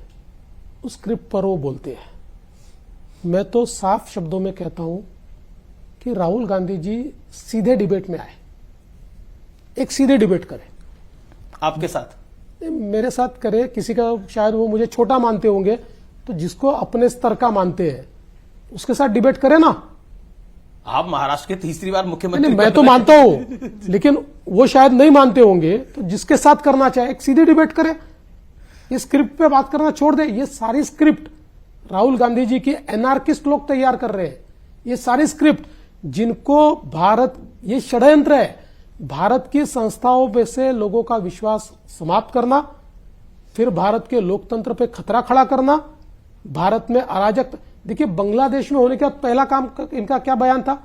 उस स्क्रिप्ट पर वो बोलते हैं। मैं तो साफ शब्दों में कहता हूं कि राहुल गांधी जी सीधे डिबेट में आए, एक सीधे डिबेट करें। आपके साथ? मेरे साथ करे, किसी का शायद वो मुझे छोटा मानते होंगे, तो जिसको अपने स्तर का मानते हैं उसके साथ डिबेट करे ना। आप महाराष्ट्र के तीसरी बार मुख्यमंत्री? मैं तो मानता हूं, लेकिन वो शायद नहीं मानते होंगे, तो जिसके साथ करना चाहे एक सीधी डिबेट करे। ये स्क्रिप्ट पे बात करना छोड़ दे। ये सारी स्क्रिप्ट राहुल गांधी जी की एनार्किस्ट लोग तैयार कर रहे हैं। ये सारी स्क्रिप्ट जिनको भारत, ये षड्यंत्र है भारत की संस्थाओं पे से लोगों का विश्वास समाप्त करना, फिर भारत के लोकतंत्र पे खतरा खड़ा करना, भारत में अराजक। देखिए, बांग्लादेश में होने का पहला काम इनका क्या बयान था?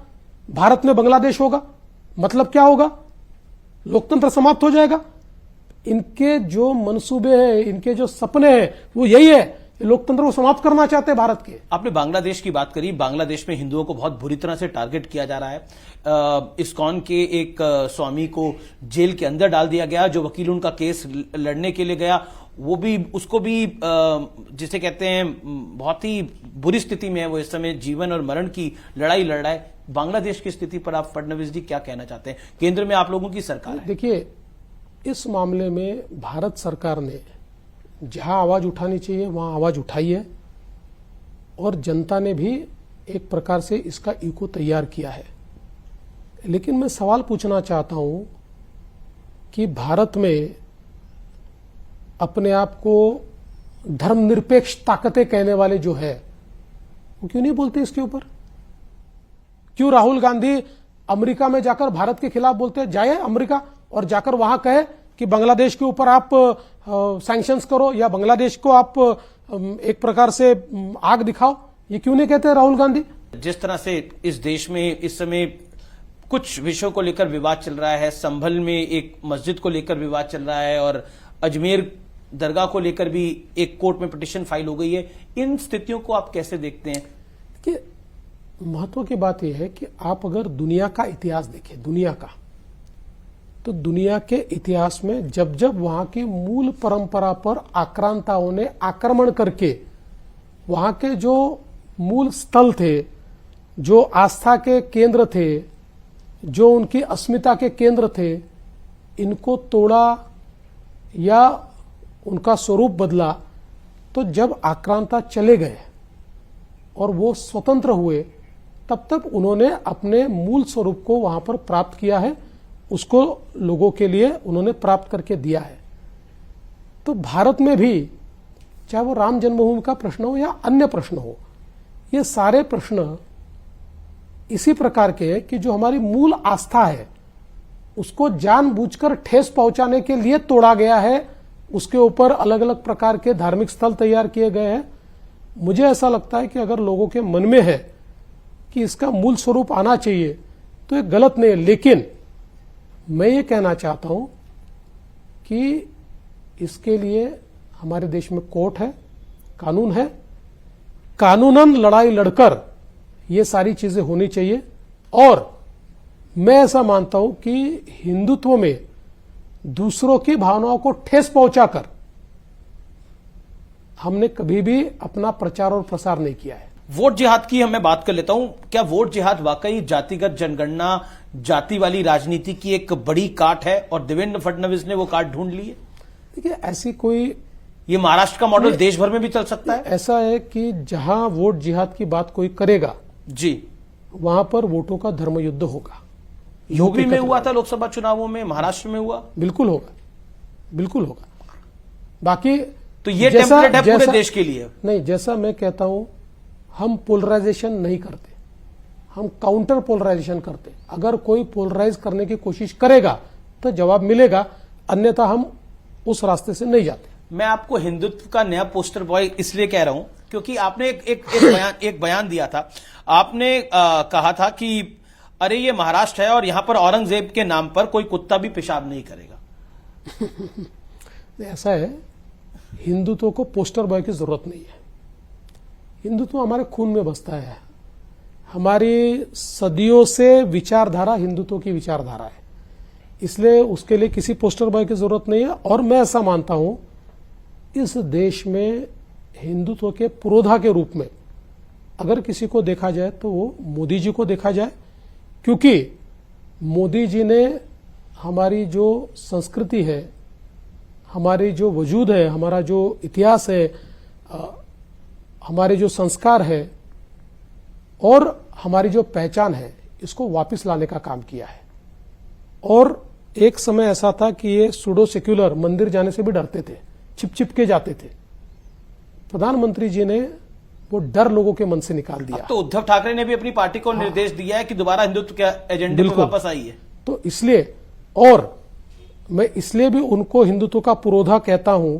भारत में बांग्लादेश होगा, मतलब क्या होगा? लोकतंत्र समाप्त हो जाएगा। इनके जो मंसूबे हैं, इनके जो सपने हैं, वो यही है ये लोकतंत्र को समाप्त करना चाहते हैं भारत के। आपने बांग्लादेश की बात करी। बांग्लादेश में हिंदुओं को बहुत बुरी तरह से टारगेट किया जा रहा है। इस्कॉन के एक स्वामी को जेल के अंदर डाल दिया गया। जो वकील उनका केस लड़ने के लिए गया वो भी, उसको भी जिसे कहते हैं बहुत ही बुरी स्थिति में है। वो इस समय जीवन और मरण की लड़ाई लड़ रहा है। बांग्लादेश की स्थिति पर आप फडणवीस जी क्या कहना चाहते हैं? केंद्र में आप लोगों की सरकार है। देखिए, इस मामले में भारत सरकार ने जहां आवाज उठानी चाहिए वहां आवाज उठाई है और जनता ने भी एक प्रकार से इसका इको तैयार किया है। लेकिन मैं सवाल पूछना चाहता हूं कि भारत में अपने आप को धर्मनिरपेक्ष ताकतें कहने वाले जो है वो क्यों नहीं बोलते इसके ऊपर? क्यों राहुल गांधी अमेरिका में जाकर भारत के खिलाफ बोलते हैं? जाए अमेरिका और जाकर वहां कहे कि बांग्लादेश के ऊपर आप सैंक्शंस करो या बांग्लादेश को आप एक प्रकार से आग दिखाओ। ये क्यों नहीं कहते राहुल गांधी? जिस तरह से इस देश में इस समय कुछ विषयों को लेकर विवाद चल रहा है, संभल में एक मस्जिद को लेकर विवाद चल रहा है और अजमेर दरगाह को लेकर भी एक कोर्ट में पिटीशन फाइल हो गई है, इन स्थितियों को आप कैसे देखते हैं? कि महत्व की बात यह है कि आप अगर दुनिया का इतिहास देखें, दुनिया का, तो दुनिया के इतिहास में जब जब वहां की मूल परंपरा पर आक्रांताओं ने आक्रमण करके वहां के जो मूल स्थल थे, जो आस्था के केंद्र थे, जो उनकी अस्मिता के केंद्र थे, इनको तोड़ा या उनका स्वरूप बदला, तो जब आक्रांता चले गए और वो स्वतंत्र हुए तब तक उन्होंने अपने मूल स्वरूप को वहां पर प्राप्त किया है, उसको लोगों के लिए उन्होंने प्राप्त करके दिया है। तो भारत में भी चाहे वो राम जन्मभूमि का प्रश्न हो या अन्य प्रश्न हो, ये सारे प्रश्न इसी प्रकार के हैं कि जो हमारी मूल आस्था है उसको जानबूझकर ठेस पहुंचाने के लिए तोड़ा गया है, उसके ऊपर अलग अलग प्रकार के धार्मिक स्थल तैयार किए गए हैं। मुझे ऐसा लगता है कि अगर लोगों के मन में है कि इसका मूल स्वरूप आना चाहिए तो ये गलत नहीं है। लेकिन मैं ये कहना चाहता हूं कि इसके लिए हमारे देश में कोर्ट है, कानून है, कानूनन लड़ाई लड़कर ये सारी चीजें होनी चाहिए। और मैं ऐसा मानता हूं कि हिंदुत्व में दूसरों की भावनाओं को ठेस पहुंचाकर हमने कभी भी अपना प्रचार और प्रसार नहीं किया है। वोट जिहाद की मैं बात कर लेता हूं। क्या वोट जिहाद वाकई जातिगत जनगणना, जाति वाली राजनीति की एक बड़ी काट है और देवेंद्र फडणवीस ने वो काट ढूंढ ली है? देखिए, ऐसी कोई, ये महाराष्ट्र का मॉडल देश भर में भी चल सकता है। ऐसा है कि जहां वोट जिहाद की बात कोई करेगा जी, वहां पर वोटों का धर्मयुद्ध होगा। यूपी में हुआ था लोकसभा चुनावों में, महाराष्ट्र में हुआ, बिल्कुल होगा, बिल्कुल होगा। बाकी तो ये टेम्पलेट है पूरे देश के लिए। नहीं, जैसा मैं कहता हूं, हम पोलराइजेशन नहीं करते, हम काउंटर पोलराइजेशन करते। अगर कोई पोलराइज करने की कोशिश करेगा तो जवाब मिलेगा, अन्यथा हम उस रास्ते से नहीं जाते। मैं आपको हिंदुत्व का नया पोस्टर बॉय इसलिए कह रहा हूं क्योंकि आपने एक बयान दिया था। आपने कहा था कि अरे ये महाराष्ट्र है और यहां पर औरंगजेब के नाम पर कोई कुत्ता भी पेशाब नहीं करेगा। ऐसा है, हिंदुत्व को पोस्टर बॉय की जरूरत नहीं है। हिंदुत्व हमारे खून में बसता है। हमारी सदियों से विचारधारा हिंदुत्व की विचारधारा है, इसलिए उसके लिए किसी पोस्टर बॉय की जरूरत नहीं है। और मैं ऐसा मानता हूं, इस देश में हिंदुत्व के पुरोधा के रूप में अगर किसी को देखा जाए तो वो मोदी जी को देखा जाए, क्योंकि मोदी जी ने हमारी जो संस्कृति है, हमारी जो वजूद है, हमारा जो इतिहास है, हमारे जो संस्कार है और हमारी जो पहचान है, इसको वापस लाने का काम किया है। और एक समय ऐसा था कि ये सूडो सेक्युलर मंदिर जाने से भी डरते थे, छिप छिप के जाते थे। प्रधानमंत्री जी ने वो डर लोगों के मन से निकाल दिया। तो उद्धव ठाकरे ने भी अपनी पार्टी को निर्देश दिया है कि दोबारा हिंदुत्व के एजेंडे पे वापस आइए। तो इसलिए, और मैं इसलिए भी उनको हिंदुत्व का पुरोधा कहता हूं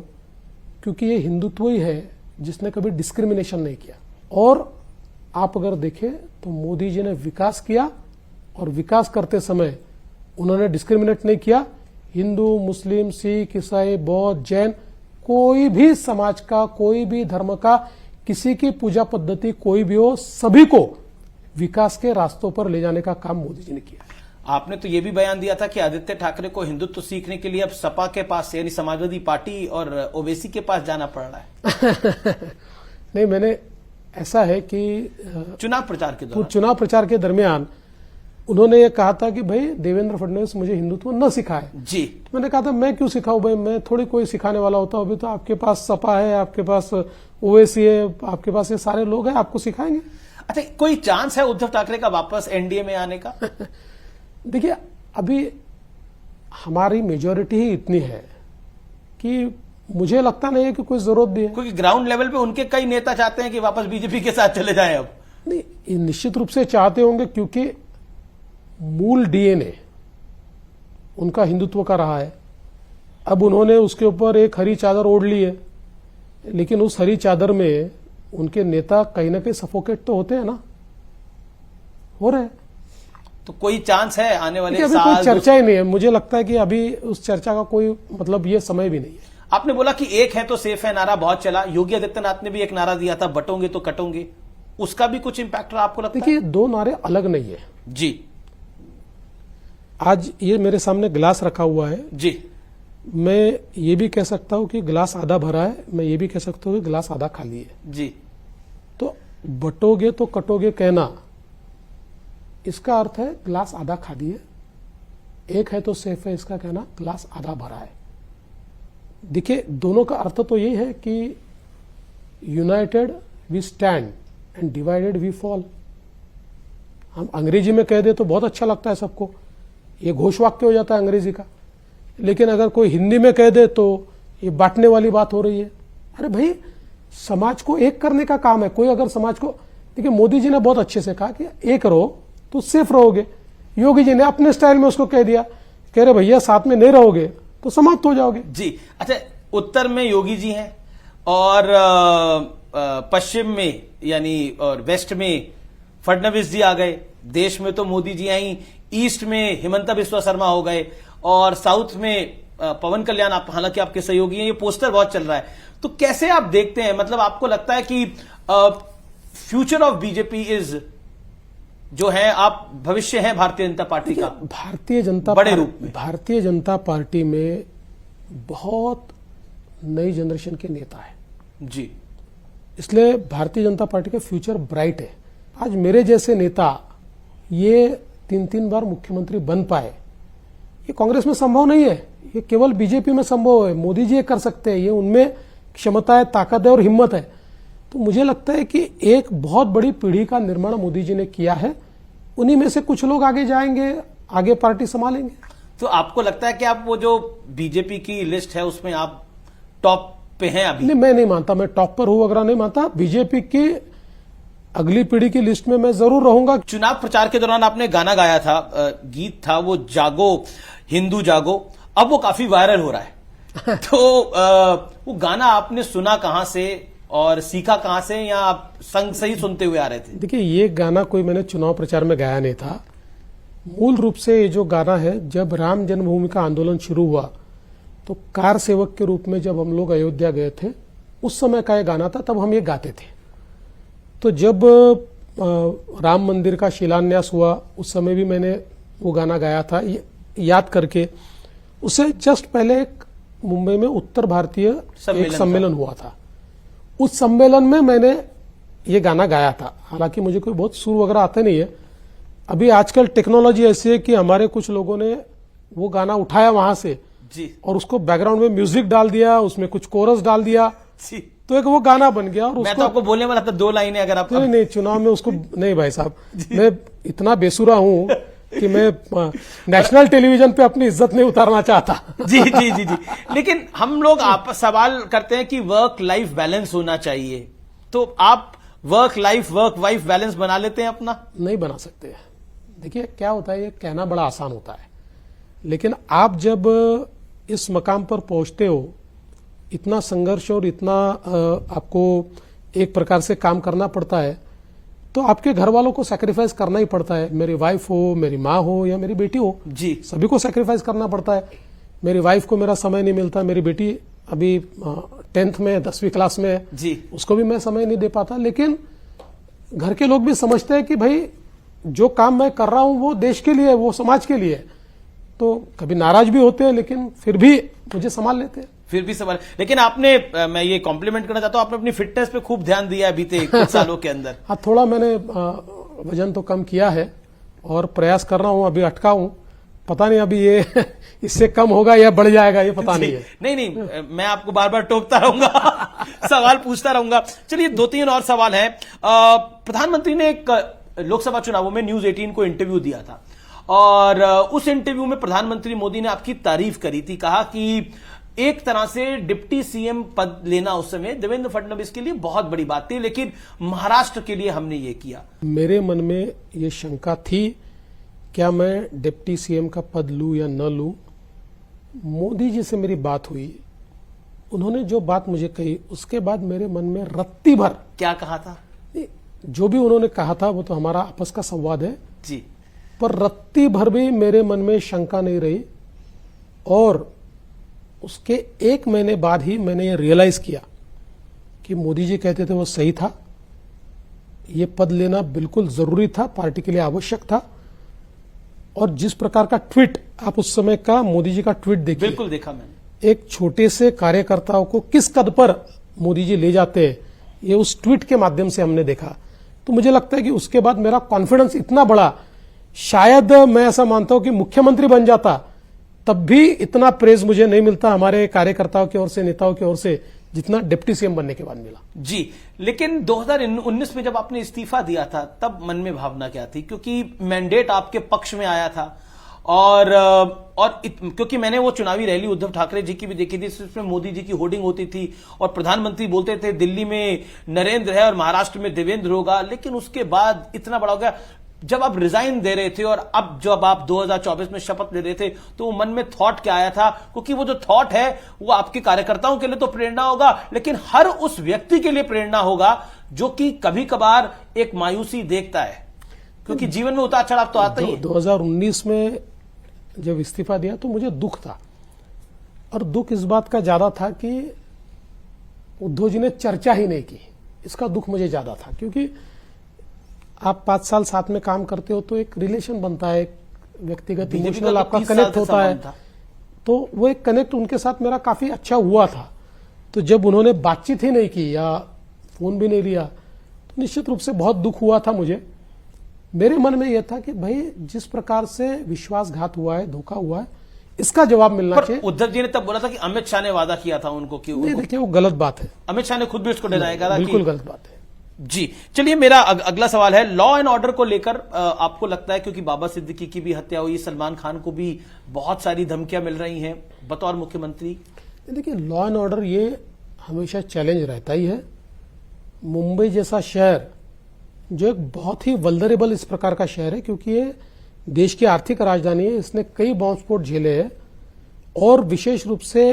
क्योंकि ये हिंदुत्व ही है जिसने कभी डिस्क्रिमिनेशन नहीं किया। और आप अगर देखें तो मोदी जी ने विकास किया और विकास करते समय उन्होंने डिस्क्रिमिनेट नहीं किया। हिंदू, मुस्लिम, सिख, ईसाई, बौद्ध, जैन कोई भी समाज का, कोई भी धर्म का, किसी की पूजा पद्धति कोई भी हो, सभी को विकास के रास्तों पर ले जाने का काम मोदी जी ने किया है। आपने तो ये भी बयान दिया था कि आदित्य ठाकरे को हिंदुत्व सीखने के लिए अब सपा के पास यानी समाजवादी पार्टी और ओवैसी के पास जाना पड़ रहा है। नहीं, मैंने ऐसा है कि चुनाव प्रचार के दौरान चुनाव प्रचार के दरमियान उन्होंने ये कहा था कि भाई देवेंद्र फडणवीस मुझे हिंदुत्व न सिखाए। जी, मैंने कहा था मैं क्यों सिखाऊं भाई, मैं थोड़ी कोई सिखाने वाला होता हूं। अभी तो आपके पास सपा है, आपके पास ओवैसी है, आपके पास ये सारे लोग हैं, आपको सिखाएंगे। अच्छा, कोई चांस है उद्धव ठाकरे का वापस एनडीए में आने का? देखिए, अभी हमारी मेजोरिटी ही इतनी है कि मुझे लगता नहीं है कि कोई जरूरत भी है। क्योंकि ग्राउंड लेवल पे उनके कई नेता चाहते हैं कि वापस बीजेपी के साथ चले जाएं। अब नहीं, ये निश्चित रूप से चाहते होंगे क्योंकि मूल डीएनए उनका हिंदुत्व का रहा है। अब उन्होंने उसके ऊपर एक हरी चादर ओढ़ ली है, लेकिन उस हरी चादर में उनके नेता कहीं ना कहीं सफोकेट तो होते हैं ना, हो रहे हैं। तो कोई चांस है आने वाले अभी साल? कोई चर्चा ही नहीं है। मुझे लगता है कि अभी उस चर्चा का कोई मतलब ये समय भी नहीं है। आपने बोला कि एक है तो सेफ है नारा बहुत चला। योगी आदित्यनाथ ने भी एक नारा दिया था, बटोंगे तो कटोंगे। उसका भी कुछ इंपैक्ट रहा आपको लगता है? देखिए, दो नारे अलग नहीं है जी। आज ये मेरे सामने गिलास रखा हुआ है जी, मैं ये भी कह सकता हूं कि गिलास आधा भरा है, मैं ये भी कह सकता हूं कि गिलास आधा खाली है। जी, तो बटोगे तो कटोगे कहना, इसका अर्थ है गिलास आधा खाली है। एक है तो सेफ है, इसका कहना गिलास आधा भरा है। देखिए, दोनों का अर्थ तो यही है कि united we stand and divided we fall. हम अंग्रेजी में कह दे तो बहुत अच्छा लगता है सबको, ये घोषवाक्य हो जाता है अंग्रेजी का। लेकिन अगर कोई हिंदी में कह दे तो ये बांटने वाली बात हो रही है। अरे भाई, समाज को एक करने का काम है। कोई अगर समाज को, देखिए मोदी जी ने बहुत अच्छे से कहा कि एक रहो तो सेफ रहोगे। योगी जी ने अपने स्टाइल में उसको कह दिया, कह रहे भैया साथ में नहीं रहोगे तो समाप्त हो जाओगे। जी। अच्छा, उत्तर में योगी जी हैं और पश्चिम में यानी और वेस्ट में फडणवीस जी आ गए। देश में तो मोदी जी आई, ईस्ट में हिमंता बिस्वा शर्मा हो गए और साउथ में पवन कल्याण, आप हालांकि आपके सहयोगी हैं। ये पोस्टर बहुत चल रहा है, तो कैसे आप देखते हैं? मतलब आपको लगता है कि फ्यूचर ऑफ बीजेपी इज जो है, आप भविष्य हैं भारतीय जनता पार्टी का बड़े रूप में? भारतीय जनता पार्टी में बहुत नई जनरेशन के नेता है जी, इसलिए भारतीय जनता पार्टी का फ्यूचर ब्राइट है। आज मेरे जैसे नेता ये 3-3 बार मुख्यमंत्री बन पाए, ये कांग्रेस में संभव नहीं है, ये केवल बीजेपी में संभव है। मोदी जी ये कर सकते हैं, ये उनमें क्षमता है, ताकत है और हिम्मत है। तो मुझे लगता है कि एक बहुत बड़ी पीढ़ी का निर्माण मोदी जी ने किया है। उन्हीं में से कुछ लोग आगे जाएंगे, आगे पार्टी संभालेंगे। तो आपको लगता है कि आप वो जो बीजेपी की लिस्ट है उसमें आप टॉप पे हैं अभी? नहीं, मैं नहीं मानता मैं टॉप पर हूं वगैरह नहीं मानता। बीजेपी की अगली पीढ़ी की लिस्ट में मैं जरूर रहूंगा। चुनाव प्रचार के दौरान आपने गाना गाया था, गीत था वो जागो हिंदू जागो, अब वो काफी वायरल हो रहा है। तो वो गाना आपने सुना कहां से और सीखा कहां से, या आप संग से ही सुनते हुए आ रहे थे? देखिए, ये गाना कोई मैंने चुनाव प्रचार में गाया नहीं था। मूल रूप से ये जो गाना है, जब राम जन्मभूमि का आंदोलन शुरू हुआ तो कार सेवक के रूप में जब हम लोग अयोध्या गए थे, उस समय का ये गाना था, तब हम ये गाते थे। तो जब राम मंदिर का शिलान्यास हुआ उस समय भी मैंने वो गाना गाया था, याद करके। उससे जस्ट पहले एक मुंबई में उत्तर भारतीय एक सम्मेलन हुआ था, उस सम्मेलन में मैंने ये गाना गाया था। हालांकि मुझे कोई बहुत सुर वगैरह आते नहीं है। अभी आजकल टेक्नोलॉजी ऐसी है कि हमारे कुछ लोगों ने वो गाना उठाया वहां से जी, और उसको बैकग्राउंड में म्यूजिक डाल दिया, उसमें कुछ कोरस डाल दिया जी, तो एक वो गाना बन गया। और मैं तो आपको बोलने वाला था 2 लाइनें अगर आप नहीं, चुनाव में उसको नहीं भाई साहब, मैं इतना बेसुरा हूं कि मैं नेशनल टेलीविजन पे अपनी इज्जत नहीं उतारना चाहता। जी जी जी जी। लेकिन हम लोग आप सवाल करते हैं कि वर्क लाइफ बैलेंस होना चाहिए, तो आप वर्क वाइफ बैलेंस बना लेते हैं अपना? नहीं बना सकते। देखिए क्या होता है, ये कहना बड़ा आसान होता है, लेकिन आप जब इस मकाम पर पहुंचते हो, इतना संघर्ष और इतना आपको एक प्रकार से काम करना पड़ता है, तो आपके घर वालों को सैक्रिफाइस करना ही पड़ता है। मेरी वाइफ हो, मेरी माँ हो या मेरी बेटी हो, जी, सभी को सैक्रिफाइस करना पड़ता है। मेरी वाइफ को मेरा समय नहीं मिलता, मेरी बेटी अभी 10th में 10वीं क्लास में जी। उसको भी मैं समय नहीं दे पाता, लेकिन घर के लोग भी समझते हैं कि भाई जो काम मैं कर रहा हूं वो देश के लिए, वो समाज के लिए, तो कभी नाराज भी होते हैं लेकिन फिर भी मुझे संभाल लेते हैं। फिर भी सवाल, लेकिन आपने मैं ये कॉम्प्लीमेंट करना चाहता हूं, आपने अपनी फिटनेस पे खूब ध्यान दिया है बीते कुछ सालों के अंदर। हाँ, थोड़ा मैंने वजन तो कम किया है और प्रयास कर रहा हूं, अभी अटका हूं, पता नहीं अभी ये इससे कम होगा या बढ़ जाएगा, ये पता नहीं है। नहीं, मैं आपको बार बार टोकता रहूंगा सवाल पूछता रहूंगा। चलिए 2-3 और सवाल हैं। प्रधानमंत्री ने एक लोकसभा चुनावों में न्यूज 18 को इंटरव्यू दिया था और उस इंटरव्यू में प्रधानमंत्री मोदी ने आपकी तारीफ करी थी, कहा कि एक तरह से डिप्टी सीएम पद लेना उस समय देवेंद्र फडणवीस के लिए बहुत बड़ी बात थी, लेकिन महाराष्ट्र के लिए हमने ये किया। मेरे मन में ये शंका थी, क्या मैं डिप्टी सीएम का पद लूं या न लूं। मोदी जी से मेरी बात हुई, उन्होंने जो बात मुझे कही उसके बाद मेरे मन में रत्ती भर, क्या कहा था? जो भी उन्होंने कहा था वो तो हमारा आपस का संवाद है जी, पर रत्ती भर भी मेरे मन में शंका नहीं रही। और उसके 1 महीने बाद ही मैंने ये रियलाइज किया कि मोदी जी कहते थे वो सही था, ये पद लेना बिल्कुल जरूरी था, पार्टी के लिए आवश्यक था। और जिस प्रकार का ट्वीट, आप उस समय का मोदी जी का ट्वीट देखिए, बिल्कुल देखा मैंने। एक छोटे से कार्यकर्ताओं को किस कद पर मोदी जी ले जाते हैं, ये उस ट्वीट के माध्यम से हमने देखा। तो मुझे लगता है कि उसके बाद मेरा कॉन्फिडेंस इतना बढ़ा, शायद मैं ऐसा मानता हूं कि मुख्यमंत्री बन जाता तब भी इतना प्रेज मुझे नहीं मिलता हमारे कार्यकर्ताओं की ओर से, नेताओं की ओर से, जितना डिप्टी सीएम बनने के बाद मिला। जी, लेकिन 2019 में जब आपने इस्तीफा दिया था तब मन में भावना क्या थी? क्योंकि मैंडेट आपके पक्ष में आया था और क्योंकि मैंने वो चुनावी रैली उद्धव ठाकरे जी की भी देखी थी, जिसमें मोदी जी की होर्डिंग होती थी और प्रधानमंत्री बोलते थे दिल्ली में नरेंद्र है और महाराष्ट्र में देवेंद्र होगा। लेकिन उसके बाद इतना बड़ा हो गया, जब आप रिजाइन दे रहे थे और अब जब आप 2024 में शपथ ले रहे थे, तो मन में थॉट क्या आया था? क्योंकि वो जो थॉट है वो आपके कार्यकर्ताओं के लिए तो प्रेरणा होगा, लेकिन हर उस व्यक्ति के लिए प्रेरणा होगा जो कि कभी कभार एक मायूसी देखता है, क्योंकि जीवन में उतार चढ़ाव तो आता ही है। 2019 में जब इस्तीफा दिया तो मुझे दुख था, और दुख इस बात का ज्यादा था कि उद्धव जी ने चर्चा ही नहीं की, इसका दुख मुझे ज्यादा था। क्योंकि आप 5 साल साथ में काम करते हो तो एक रिलेशन बनता है, एक व्यक्तिगत इमोशनल आपका कनेक्ट होता है, तो वो एक कनेक्ट उनके साथ मेरा काफी अच्छा हुआ था। तो जब उन्होंने बातचीत ही नहीं की या फोन भी नहीं लिया तो निश्चित रूप से बहुत दुख हुआ था मुझे। मेरे मन में यह था कि भाई जिस प्रकार से विश्वासघात हुआ है, धोखा हुआ है, इसका जवाब मिलना चाहिए। उद्धव जी ने तब बोला था कि अमित शाह ने वादा किया था उनको कि नहीं, देखिए वो गलत बात है, अमित शाह ने खुद भी उसको डराया था, बिल्कुल गलत बात है। जी, चलिए मेरा अगला सवाल है लॉ एंड ऑर्डर को लेकर। आपको लगता है क्योंकि बाबा सिद्दीकी की भी हत्या हुई, सलमान खान को भी बहुत सारी धमकियां मिल रही हैं बतौर मुख्यमंत्री? देखिए लॉ एंड ऑर्डर ये हमेशा चैलेंज रहता ही है। मुंबई जैसा शहर जो एक बहुत ही वल्नरेबल इस प्रकार का शहर है, क्योंकि ये देश की आर्थिक राजधानी है, इसने कई बॉम्ब स्फोट झेले हैं और विशेष रूप से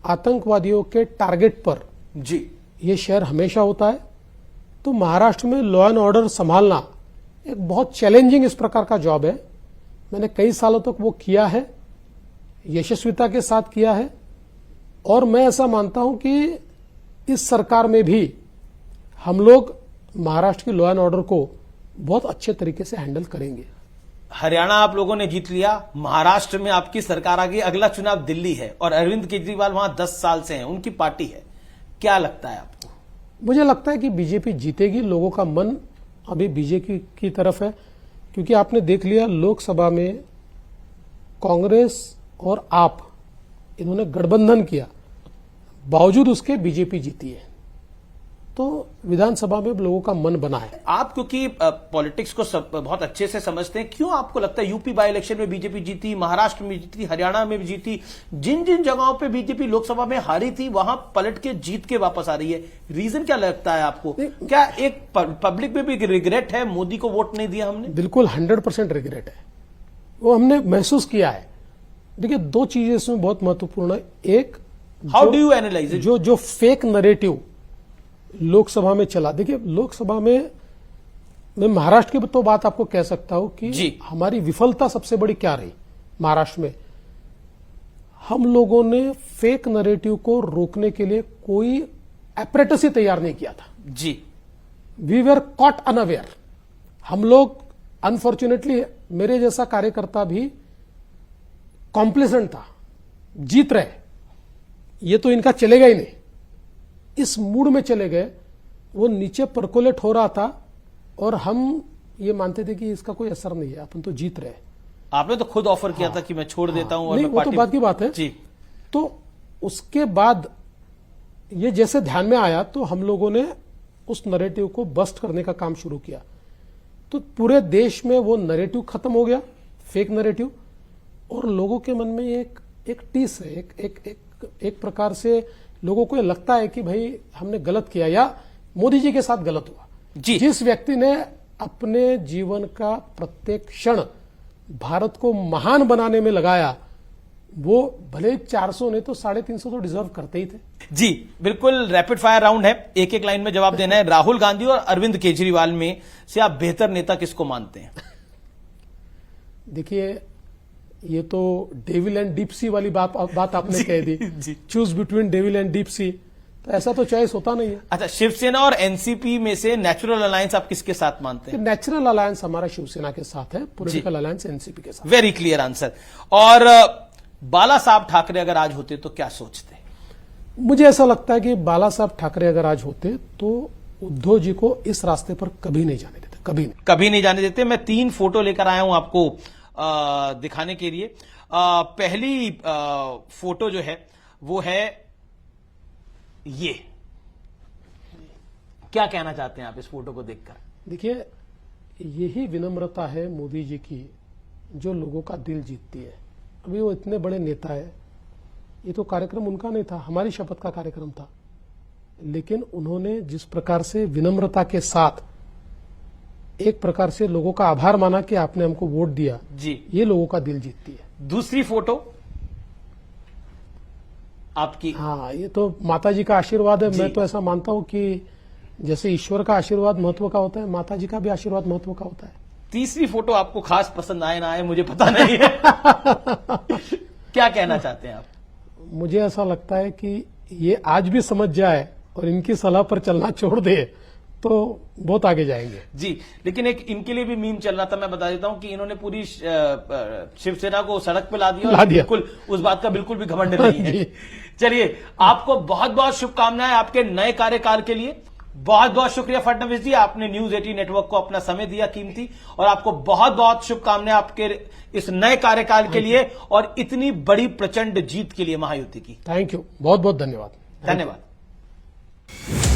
आतंकवादियों के टारगेट पर जी ये शहर हमेशा होता है। तो महाराष्ट्र में लॉ एंड ऑर्डर संभालना एक बहुत चैलेंजिंग इस प्रकार का जॉब है। मैंने कई सालों तक वो किया है, यशस्विता के साथ किया है, और मैं ऐसा मानता हूं कि इस सरकार में भी हम लोग महाराष्ट्र की लॉ एंड ऑर्डर को बहुत अच्छे तरीके से हैंडल करेंगे। हरियाणा आप लोगों ने जीत लिया, महाराष्ट्र में आपकी सरकार आ गई, अगला चुनाव दिल्ली है और अरविंद केजरीवाल वहां 10 साल से हैं, उनकी पार्टी है। क्या लगता है आपको? मुझे लगता है कि बीजेपी जीतेगी। लोगों का मन अभी बीजेपी की तरफ है, क्योंकि आपने देख लिया लोकसभा में कांग्रेस और आप इन्होंने गठबंधन किया, बावजूद उसके बीजेपी जीती है। तो विधानसभा में लोगों का मन बना है। आप क्योंकि पॉलिटिक्स को बहुत अच्छे से समझते हैं, क्यों आपको लगता है यूपी बाई इलेक्शन में बीजेपी जीती, महाराष्ट्र में जीती, हरियाणा में भी जीती, जिन जिन जगहों पे बीजेपी लोकसभा में हारी थी वहां पलट के जीत के वापस आ रही है? रीजन क्या लगता है आपको? क्या एक पब्लिक में भी रिग्रेट है मोदी को वोट नहीं दिया हमने? बिल्कुल 100% रिग्रेट है, वो हमने महसूस किया है। देखिए 2 चीजें इसमें बहुत महत्वपूर्ण है। एक, how do you analyse it? जो फेक नरेटिव लोकसभा में चला। देखिए लोकसभा में मैं महाराष्ट्र की तो बात आपको कह सकता हूं कि हमारी विफलता सबसे बड़ी क्या रही महाराष्ट्र में। हम लोगों ने फेक नैरेटिव को रोकने के लिए कोई एपरेटस ही तैयार नहीं किया था। जी, वी वर कॉट अनअवेयर। हम लोग अनफॉर्चुनेटली, मेरे जैसा कार्यकर्ता भी कॉम्प्लेसेंट था, जीत रहे, ये तो इनका चलेगा ही नहीं, इस मूड में चले गए। वो नीचे परकोलेट हो रहा था और हम ये मानते थे कि इसका कोई असर नहीं है, अपन तो जीत रहे। आपने तो खुद ऑफर किया था कि मैं छोड़ देता हूं और नहीं, मैं वो तो पार्टी बात की बात है जी। तो उसके बाद ये जैसे ध्यान में आया तो हम लोगों ने उस नैरेटिव को बस्ट करने का काम शुरू किया। तो पूरे देश में वो नैरेटिव खत्म हो गया, फेक नैरेटिव, और लोगों के मन में एक टीस है, एक प्रकार से लोगों को ये लगता है कि भाई हमने गलत किया या मोदी जी के साथ गलत हुआ। जी। जिस व्यक्ति ने अपने जीवन का प्रत्येक क्षण भारत को महान बनाने में लगाया, वो भले 400 नहीं तो 350 तो डिजर्व करते ही थे। जी बिल्कुल, रैपिड फायर राउंड है, एक एक लाइन में जवाब देना है। राहुल गांधी और अरविंद केजरीवाल में से आप बेहतर नेता किसको मानते हैं? देखिए, ये तो डेविल एंड डीप सी वाली बात आपने कह दी। Choose between devil and deep sea, तो ऐसा तो चॉइस होता नहीं है। अच्छा, शिवसेना और एनसीपी में से नेचुरल अलायंस आप किसके साथ मानते हैं? नेचुरल अलायंस हमारा शिवसेना के साथ है, पॉलिटिकल अलायंस एनसीपी के साथ। Very clear answer. और बाला साहब ठाकरे अगर आज होते तो क्या सोचते? मुझे ऐसा लगता है कि बाला साहब ठाकरे अगर आज होते तो उद्धव जी को इस रास्ते पर कभी नहीं जाने देते, कभी नहीं जाने देते। मैं 3 फोटो लेकर आया हूं आपको दिखाने के लिए। पहली फोटो जो है वो है ये। क्या कहना चाहते हैं आप इस फोटो को देखकर? देखिए, यही विनम्रता है मोदी जी की जो लोगों का दिल जीतती है। अभी वो इतने बड़े नेता है, ये तो कार्यक्रम उनका नहीं था, हमारी शपथ का कार्यक्रम था, लेकिन उन्होंने जिस प्रकार से विनम्रता के साथ एक प्रकार से लोगों का आभार माना कि आपने हमको वोट दिया, जी, ये लोगों का दिल जीतती है। दूसरी फोटो आपकी? हाँ, ये तो माता जी का आशीर्वाद है। मैं तो ऐसा मानता हूं कि जैसे ईश्वर का आशीर्वाद महत्व का होता है, माता जी का भी आशीर्वाद महत्व का होता है। तीसरी फोटो आपको खास पसंद आए ना आए मुझे पता नहीं है। क्या कहना चाहते हैं आप? मुझे ऐसा लगता है कि ये आज भी समझ जाए और इनकी सलाह पर चलना छोड़ दे तो बहुत आगे जाएंगे। जी, लेकिन एक इनके लिए भी मीम चल रहा था, मैं बता देता हूं कि इन्होंने पूरी शिवसेना को सड़क पे ला दिया। बिल्कुल उस बात का बिल्कुल भी घमंड नहीं है। चलिए, आपको बहुत बहुत शुभकामनाएं आपके नए कार्यकाल के लिए। बहुत बहुत शुक्रिया फडणवीस जी, आपने न्यूज 18 नेटवर्क को अपना समय दिया कीमती, और आपको बहुत बहुत शुभकामनाएं आपके इस नए कार्यकाल के लिए और इतनी बड़ी प्रचंड जीत के लिए महायुति की। थैंक यू, बहुत बहुत धन्यवाद। धन्यवाद।